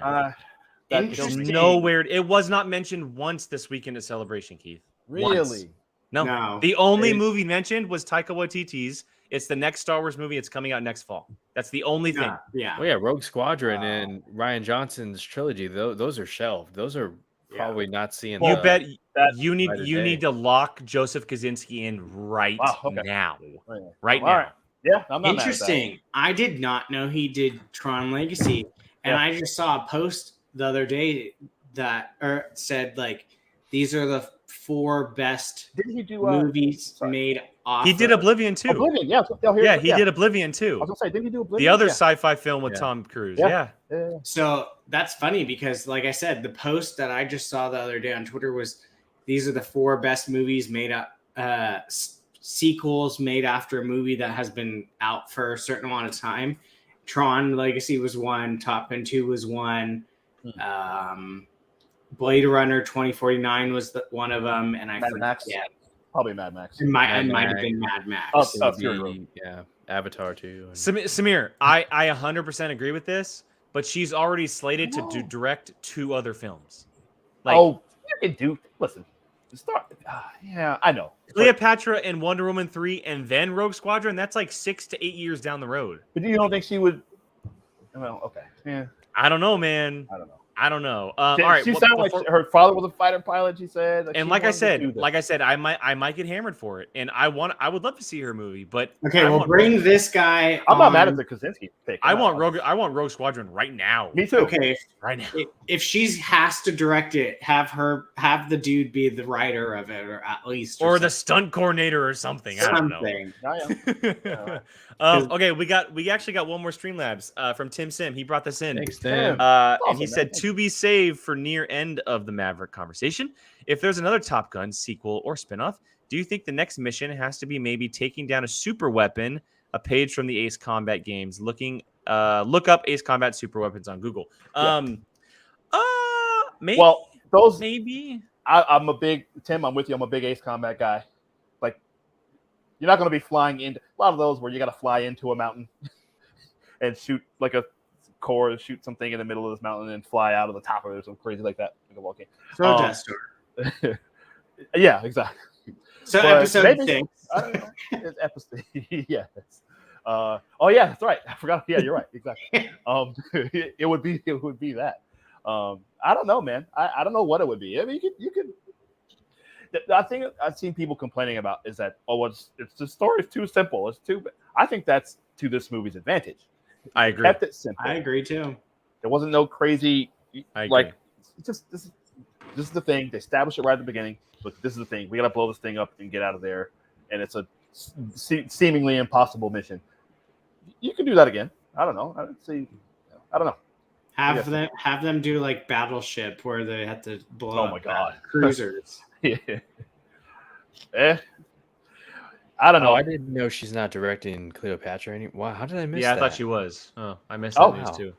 Interesting. Nowhere. It was not mentioned once this weekend at Celebration, Keith. Really? Once. No. The only movie mentioned was Taika Waititi's. It's the next Star Wars movie. It's coming out next fall. That's the only thing. Yeah. Well, yeah, Rogue Squadron and Ryan Johnson's trilogy. Those are shelved. Those are probably not seeing. You the bet. light You of need day. to lock Joseph Kosinski in right now. Right All now. right. Yeah, I'm not Interesting. I did not know he did Tron Legacy, and I just saw a post the other day that said like these are the 4 best Didn't he do movies made off. He did Oblivion too. Oblivion, yeah. He did Oblivion too. I was gonna say, didn't he do Oblivion? The other sci-fi film with Tom Cruise. Yeah. So that's funny because, like I said, the post that I just saw the other day on Twitter was these are the 4 best movies made up, sequels made after a movie that has been out for a certain amount of time. Tron Legacy was one. Top Gun 2 was one. Blade Runner 2049 was one of them, and I Mad Max. forget. Probably Mad Max. It might have been Mad Max. Yeah, Avatar too. Samir, I 100% agree with this, but she's already slated to direct 2 other films. You can do. Listen, yeah, I know. Cleopatra and Wonder Woman 3, and then Rogue Squadron. That's like 6 to 8 years down the road. But you don't think she would? Well, okay. Yeah. I don't know, man. I don't know. All right. She sounded like her father was a fighter pilot. She said, and like I said, I might get hammered for it, and I would love to see her movie. But okay, we'll bring this guy. I'm not mad at the Kosinski pick. I want Rogue Squadron right now. Me too. Okay, right now. If she has to direct it, have the dude be the writer of it, or at least, or the stunt coordinator or something. I don't know. Okay, we actually got one more Streamlabs from Tim Sim. He brought this in. Thanks, Tim. And he said to be saved for near end of the Maverick conversation. If there's another Top Gun sequel or spinoff, do you think the next mission has to be maybe taking down a super weapon? A page from the Ace Combat games. Look up Ace Combat super weapons on Google. Maybe. Well, those maybe. I'm a big Tim. I'm with you. I'm a big Ace Combat guy. Like, you're not going to be flying into a lot of those where you got to fly into a mountain and shoot like a core, shoot something in the middle of this mountain and fly out of the top of it or something crazy like that. Like a volcano. Death Star. Yeah, exactly. So But episode maybe- 6. I don't know. It's episode. Yes. Oh yeah, that's right. I forgot. Yeah, you're right. Exactly. It would be that. I don't know, man. I don't know what it would be. I mean, you could. I think I've seen people complaining about is that it's the story is too simple. It's too. I think that's to this movie's advantage. I agree. Kept it simple. I agree too. There wasn't no crazy. I agree. Like just this is the thing. They established it right at the beginning. Look, this is the thing. We got to blow this thing up and get out of there. And it's a seemingly impossible mission. You can do that again. I don't know. I don't know. Have them do like Battleship where they have to blow up my God. cruisers. Yeah. I don't know. Oh, I didn't know she's not directing Cleopatra anymore. Wow, how did I miss Yeah, that? I thought she was. Oh, I missed that news wow. too.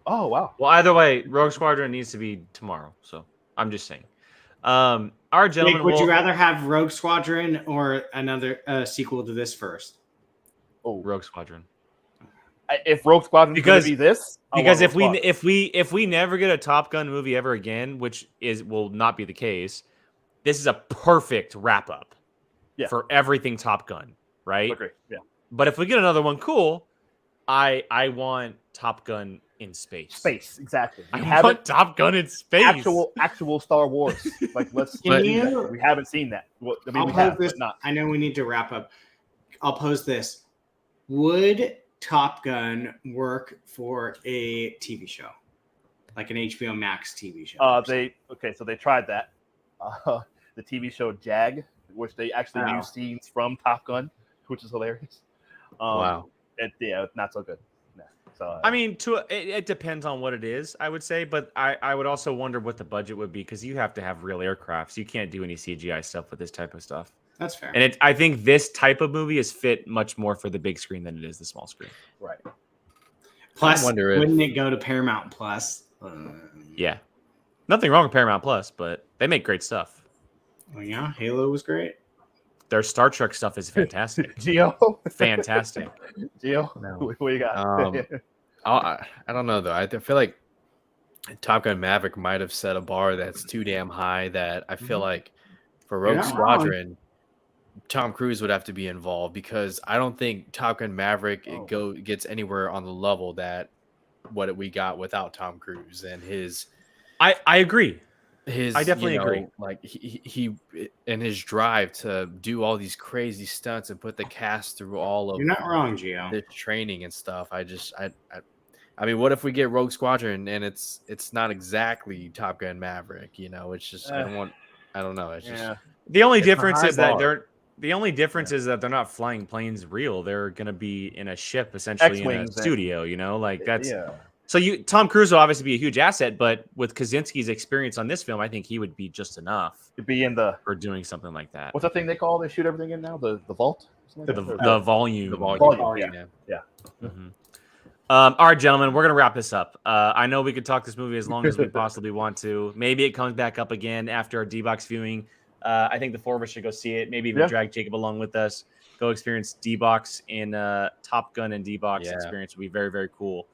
Oh wow. Well, either way, Rogue Squadron needs to be tomorrow. So I'm just saying. All right, gentlemen. Nick, would you rather have Rogue Squadron or another sequel to this first? Oh, Rogue Squadron? If Rogue Squadron Because- be this, I Because want Rogue Squadron. if we never get a Top Gun movie ever again, which will not be the case, this is a perfect wrap up for everything Top Gun, right? Agree. Yeah. But if we get another one, cool. I want Top Gun in space. Space, exactly. We I want Top Gun in space. actual Star Wars. Like let's Can do you- that. We haven't seen that. Well, I mean, I'll we pose have, this. but not. I know we need to wrap up. I'll pose this. Would Top Gun work for a TV show, like an HBO Max TV show? So they tried that. The TV show Jag, which they actually Wow. use scenes from Top Gun, which is hilarious. Wow. Not so good. No. So I mean, it depends on what it is, I would say, but I would also wonder what the budget would be because you have to have real aircrafts. You can't do any CGI stuff with this type of stuff. That's fair. And I think this type of movie is fit much more for the big screen than it is the small screen. right. Plus, I wonder if- wouldn't it go to Paramount Plus? Yeah. Nothing wrong with Paramount Plus, but they make great stuff. Well, yeah, Halo was great. Their Star Trek stuff is fantastic. Gio, Fantastic. Gio, No. what you got? I don't know though. I feel like Top Gun Maverick might have set a bar that's too damn high. That I feel like for You're Rogue not Squadron, Tom Cruise would have to be involved because I don't think Top Gun Maverick gets anywhere on the level that what we got without Tom Cruise and his. I agree. I definitely agree. Like he and his drive to do all these crazy stunts and put the cast through all of You're not wrong, Gio. the training and stuff. I mean, what if we get Rogue Squadron and it's not exactly Top Gun Maverick? You know, it's just I don't know. It's just The only It's a difference high is that bar. they're not flying planes real. They're going to be in a ship essentially in a X-Wings studio, you know? Like that's yeah. So Tom Cruise will obviously be a huge asset, but with Kaczynski's experience on this film, I think he would be just enough To be in the for doing something like that. what's that thing they call? They shoot everything in now. The vault. Something like that? The volume. the volume. Yeah. Mhm. All right, gentlemen, we're gonna wrap this up. I know we could talk this movie as long as we possibly want to. Maybe it comes back up again after our D-Box viewing. I think the four of us should go see it. Maybe even drag Jacob along with us. Go experience D-Box in Top Gun and D-Box experience would be very, very cool.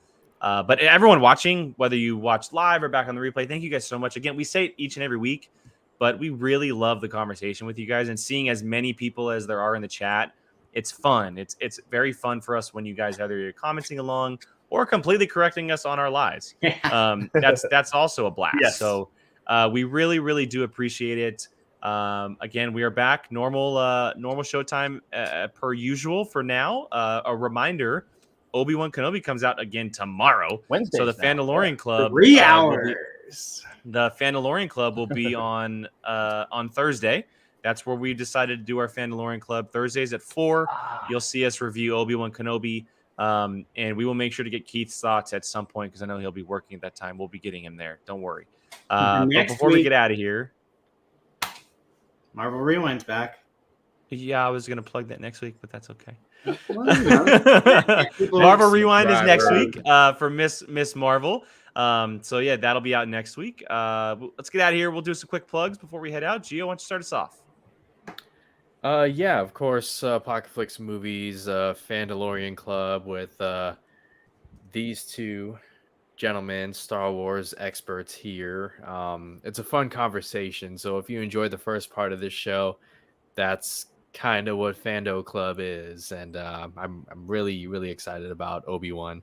But everyone watching, whether you watch live or back on the replay, thank you guys so much. Again, we say it each and every week, but we really love the conversation with you guys and seeing as many people as there are in the chat. It's fun. It's very fun for us when you guys either you're commenting along or completely correcting us on our lies. That's also a blast. Yes. So we really, really do appreciate it. Again, we are back normal showtime per usual for now. A reminder: Obi-Wan Kenobi comes out again tomorrow. Wednesday. So the Fandalorian Club, 3 hours. The Fandalorian Club will be on Thursday. That's where we decided to do our Fandalorian Club Thursdays at 4. You'll see us review Obi-Wan Kenobi, and we will make sure to get Keith's thoughts at some point because I know he'll be working at that time. We'll be getting him there. Don't worry. But before we get out of here, Marvel Rewind's back. yeah, I was gonna plug that next week, but that's okay. People- Marvel Rewind is next Right. week for Miss Marvel. So yeah, that'll be out next week. Let's get out of here. We'll do some quick plugs before we head out. Gio, why don't you start us off? Yeah, of course, Apocaflix movies, Fandalorian Club with these two gentlemen, Star Wars experts here. It's a fun conversation. So if you enjoyed the first part of this show, that's kind of what Fando Club is, and I'm really excited about Obi-Wan,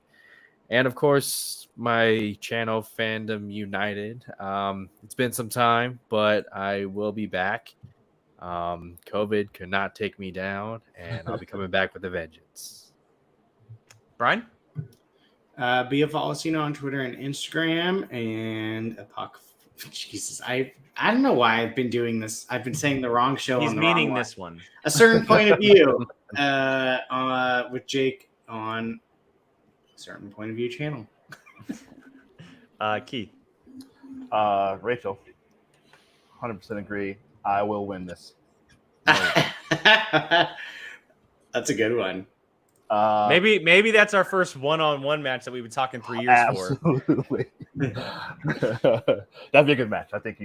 and of course my channel Fandom United. It's been some time, but I will be back. COVID could not take me down, and I'll be coming back with a vengeance. Brian? Be a Volcino on Twitter and Instagram, and Jesus, I don't know why I've been doing this. I've been saying the wrong show. He's on the meaning wrong this one. A Certain Point of View with Jake on A Certain Point of View channel. Keith. Rachel, 100% agree. I will win this. That's a good one. Maybe that's our first one-on-one match that we've been talking 3 years for. Absolutely. That'd be a good match. I think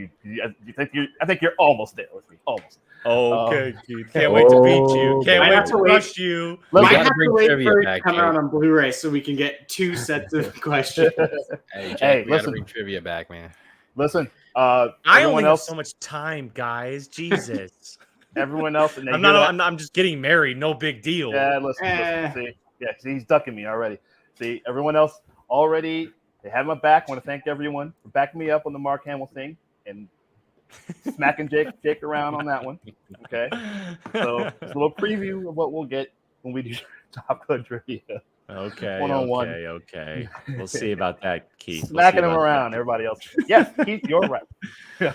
you're almost there with me. Almost. Okay, Keith. Can't wait to beat you. Can't wait to crush you. Might gotta have to bring wait trivia for it to back, come Jake. out on Blu-ray so we can get 2 sets of questions. Hey, Jake, Hey, we gotta listen. bring trivia back, man. Listen. I Everyone only have else, so much time, guys. Jesus. everyone else, and they hear I'm that- I'm just getting married. No big deal. Yeah, listen. See, he's ducking me already. See, everyone else already, they have my back. I want to thank everyone for backing me up on the Mark Hamill thing and smacking Jake around on that one. Okay, so it's a little preview of what we'll get when we do Top Gun trivia. Okay. One-on-one. Okay. We'll see about that, Keith. Smacking him around. Everybody else. Yes, Keith, you're right.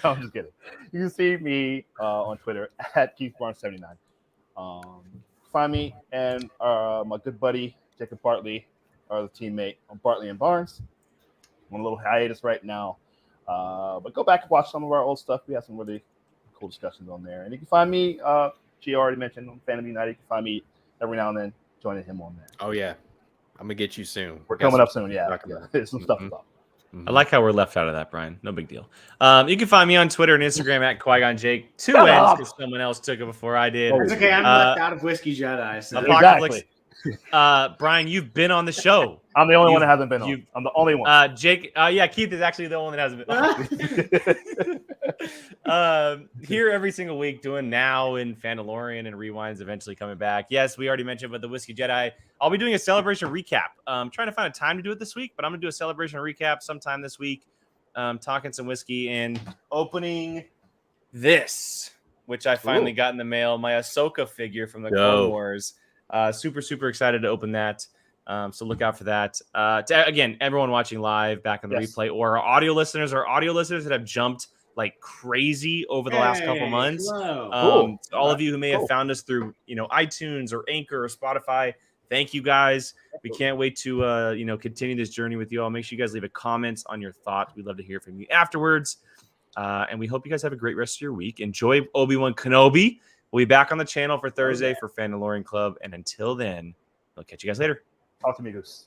I'm just kidding. You can see me on Twitter at KeithBarnes79. Find me and my good buddy Jacob Bartley, our teammate on Bartley and Barnes. I'm on a little hiatus right now, but go back and watch some of our old stuff. We have some really cool discussions on there. And you can find me. She already mentioned on Fandom United. You can find me every now and then joining him on there. Oh yeah, I'm gonna get you soon. We're Got coming some up soon. Yeah, talk about. there's some stuff about. I like how we're left out of that, Brian. No big deal. You can find me on Twitter and Instagram at Qui-Gon Jake. 2 Shut N's up. because someone else took it before I did. It's okay. I'm left out of Whiskey Jedi. So. Apocaflix. Brian, you've been on the show. I'm the only one that hasn't been on. I'm the only one. Jake, Keith is actually the only one that hasn't been. Here every single week, doing Now and Fandalorian and Rewinds eventually coming back. Yes, we already mentioned, but the Whiskey Jedi. I'll be doing a celebration recap. I'm trying to find a time to do it this week, but I'm gonna do a celebration recap sometime this week. Talking some whiskey and opening this, which I finally got in the mail. My Ahsoka figure from the Clone Wars. Super excited to open that. So look out for that. Again, everyone watching live back on the replay, or our audio listeners that have jumped like crazy over the last couple months. So all of you who may have found us through, iTunes or Anchor or Spotify, thank you guys. We can't wait to, continue this journey with you all. Make sure you guys leave a comment on your thoughts. We'd love to hear from you afterwards. And we hope you guys have a great rest of your week. Enjoy Obi-Wan Kenobi. We'll be back on the channel for Thursday for Fandalorian Club. And until then, I'll catch you guys later. Talk to me, Goose.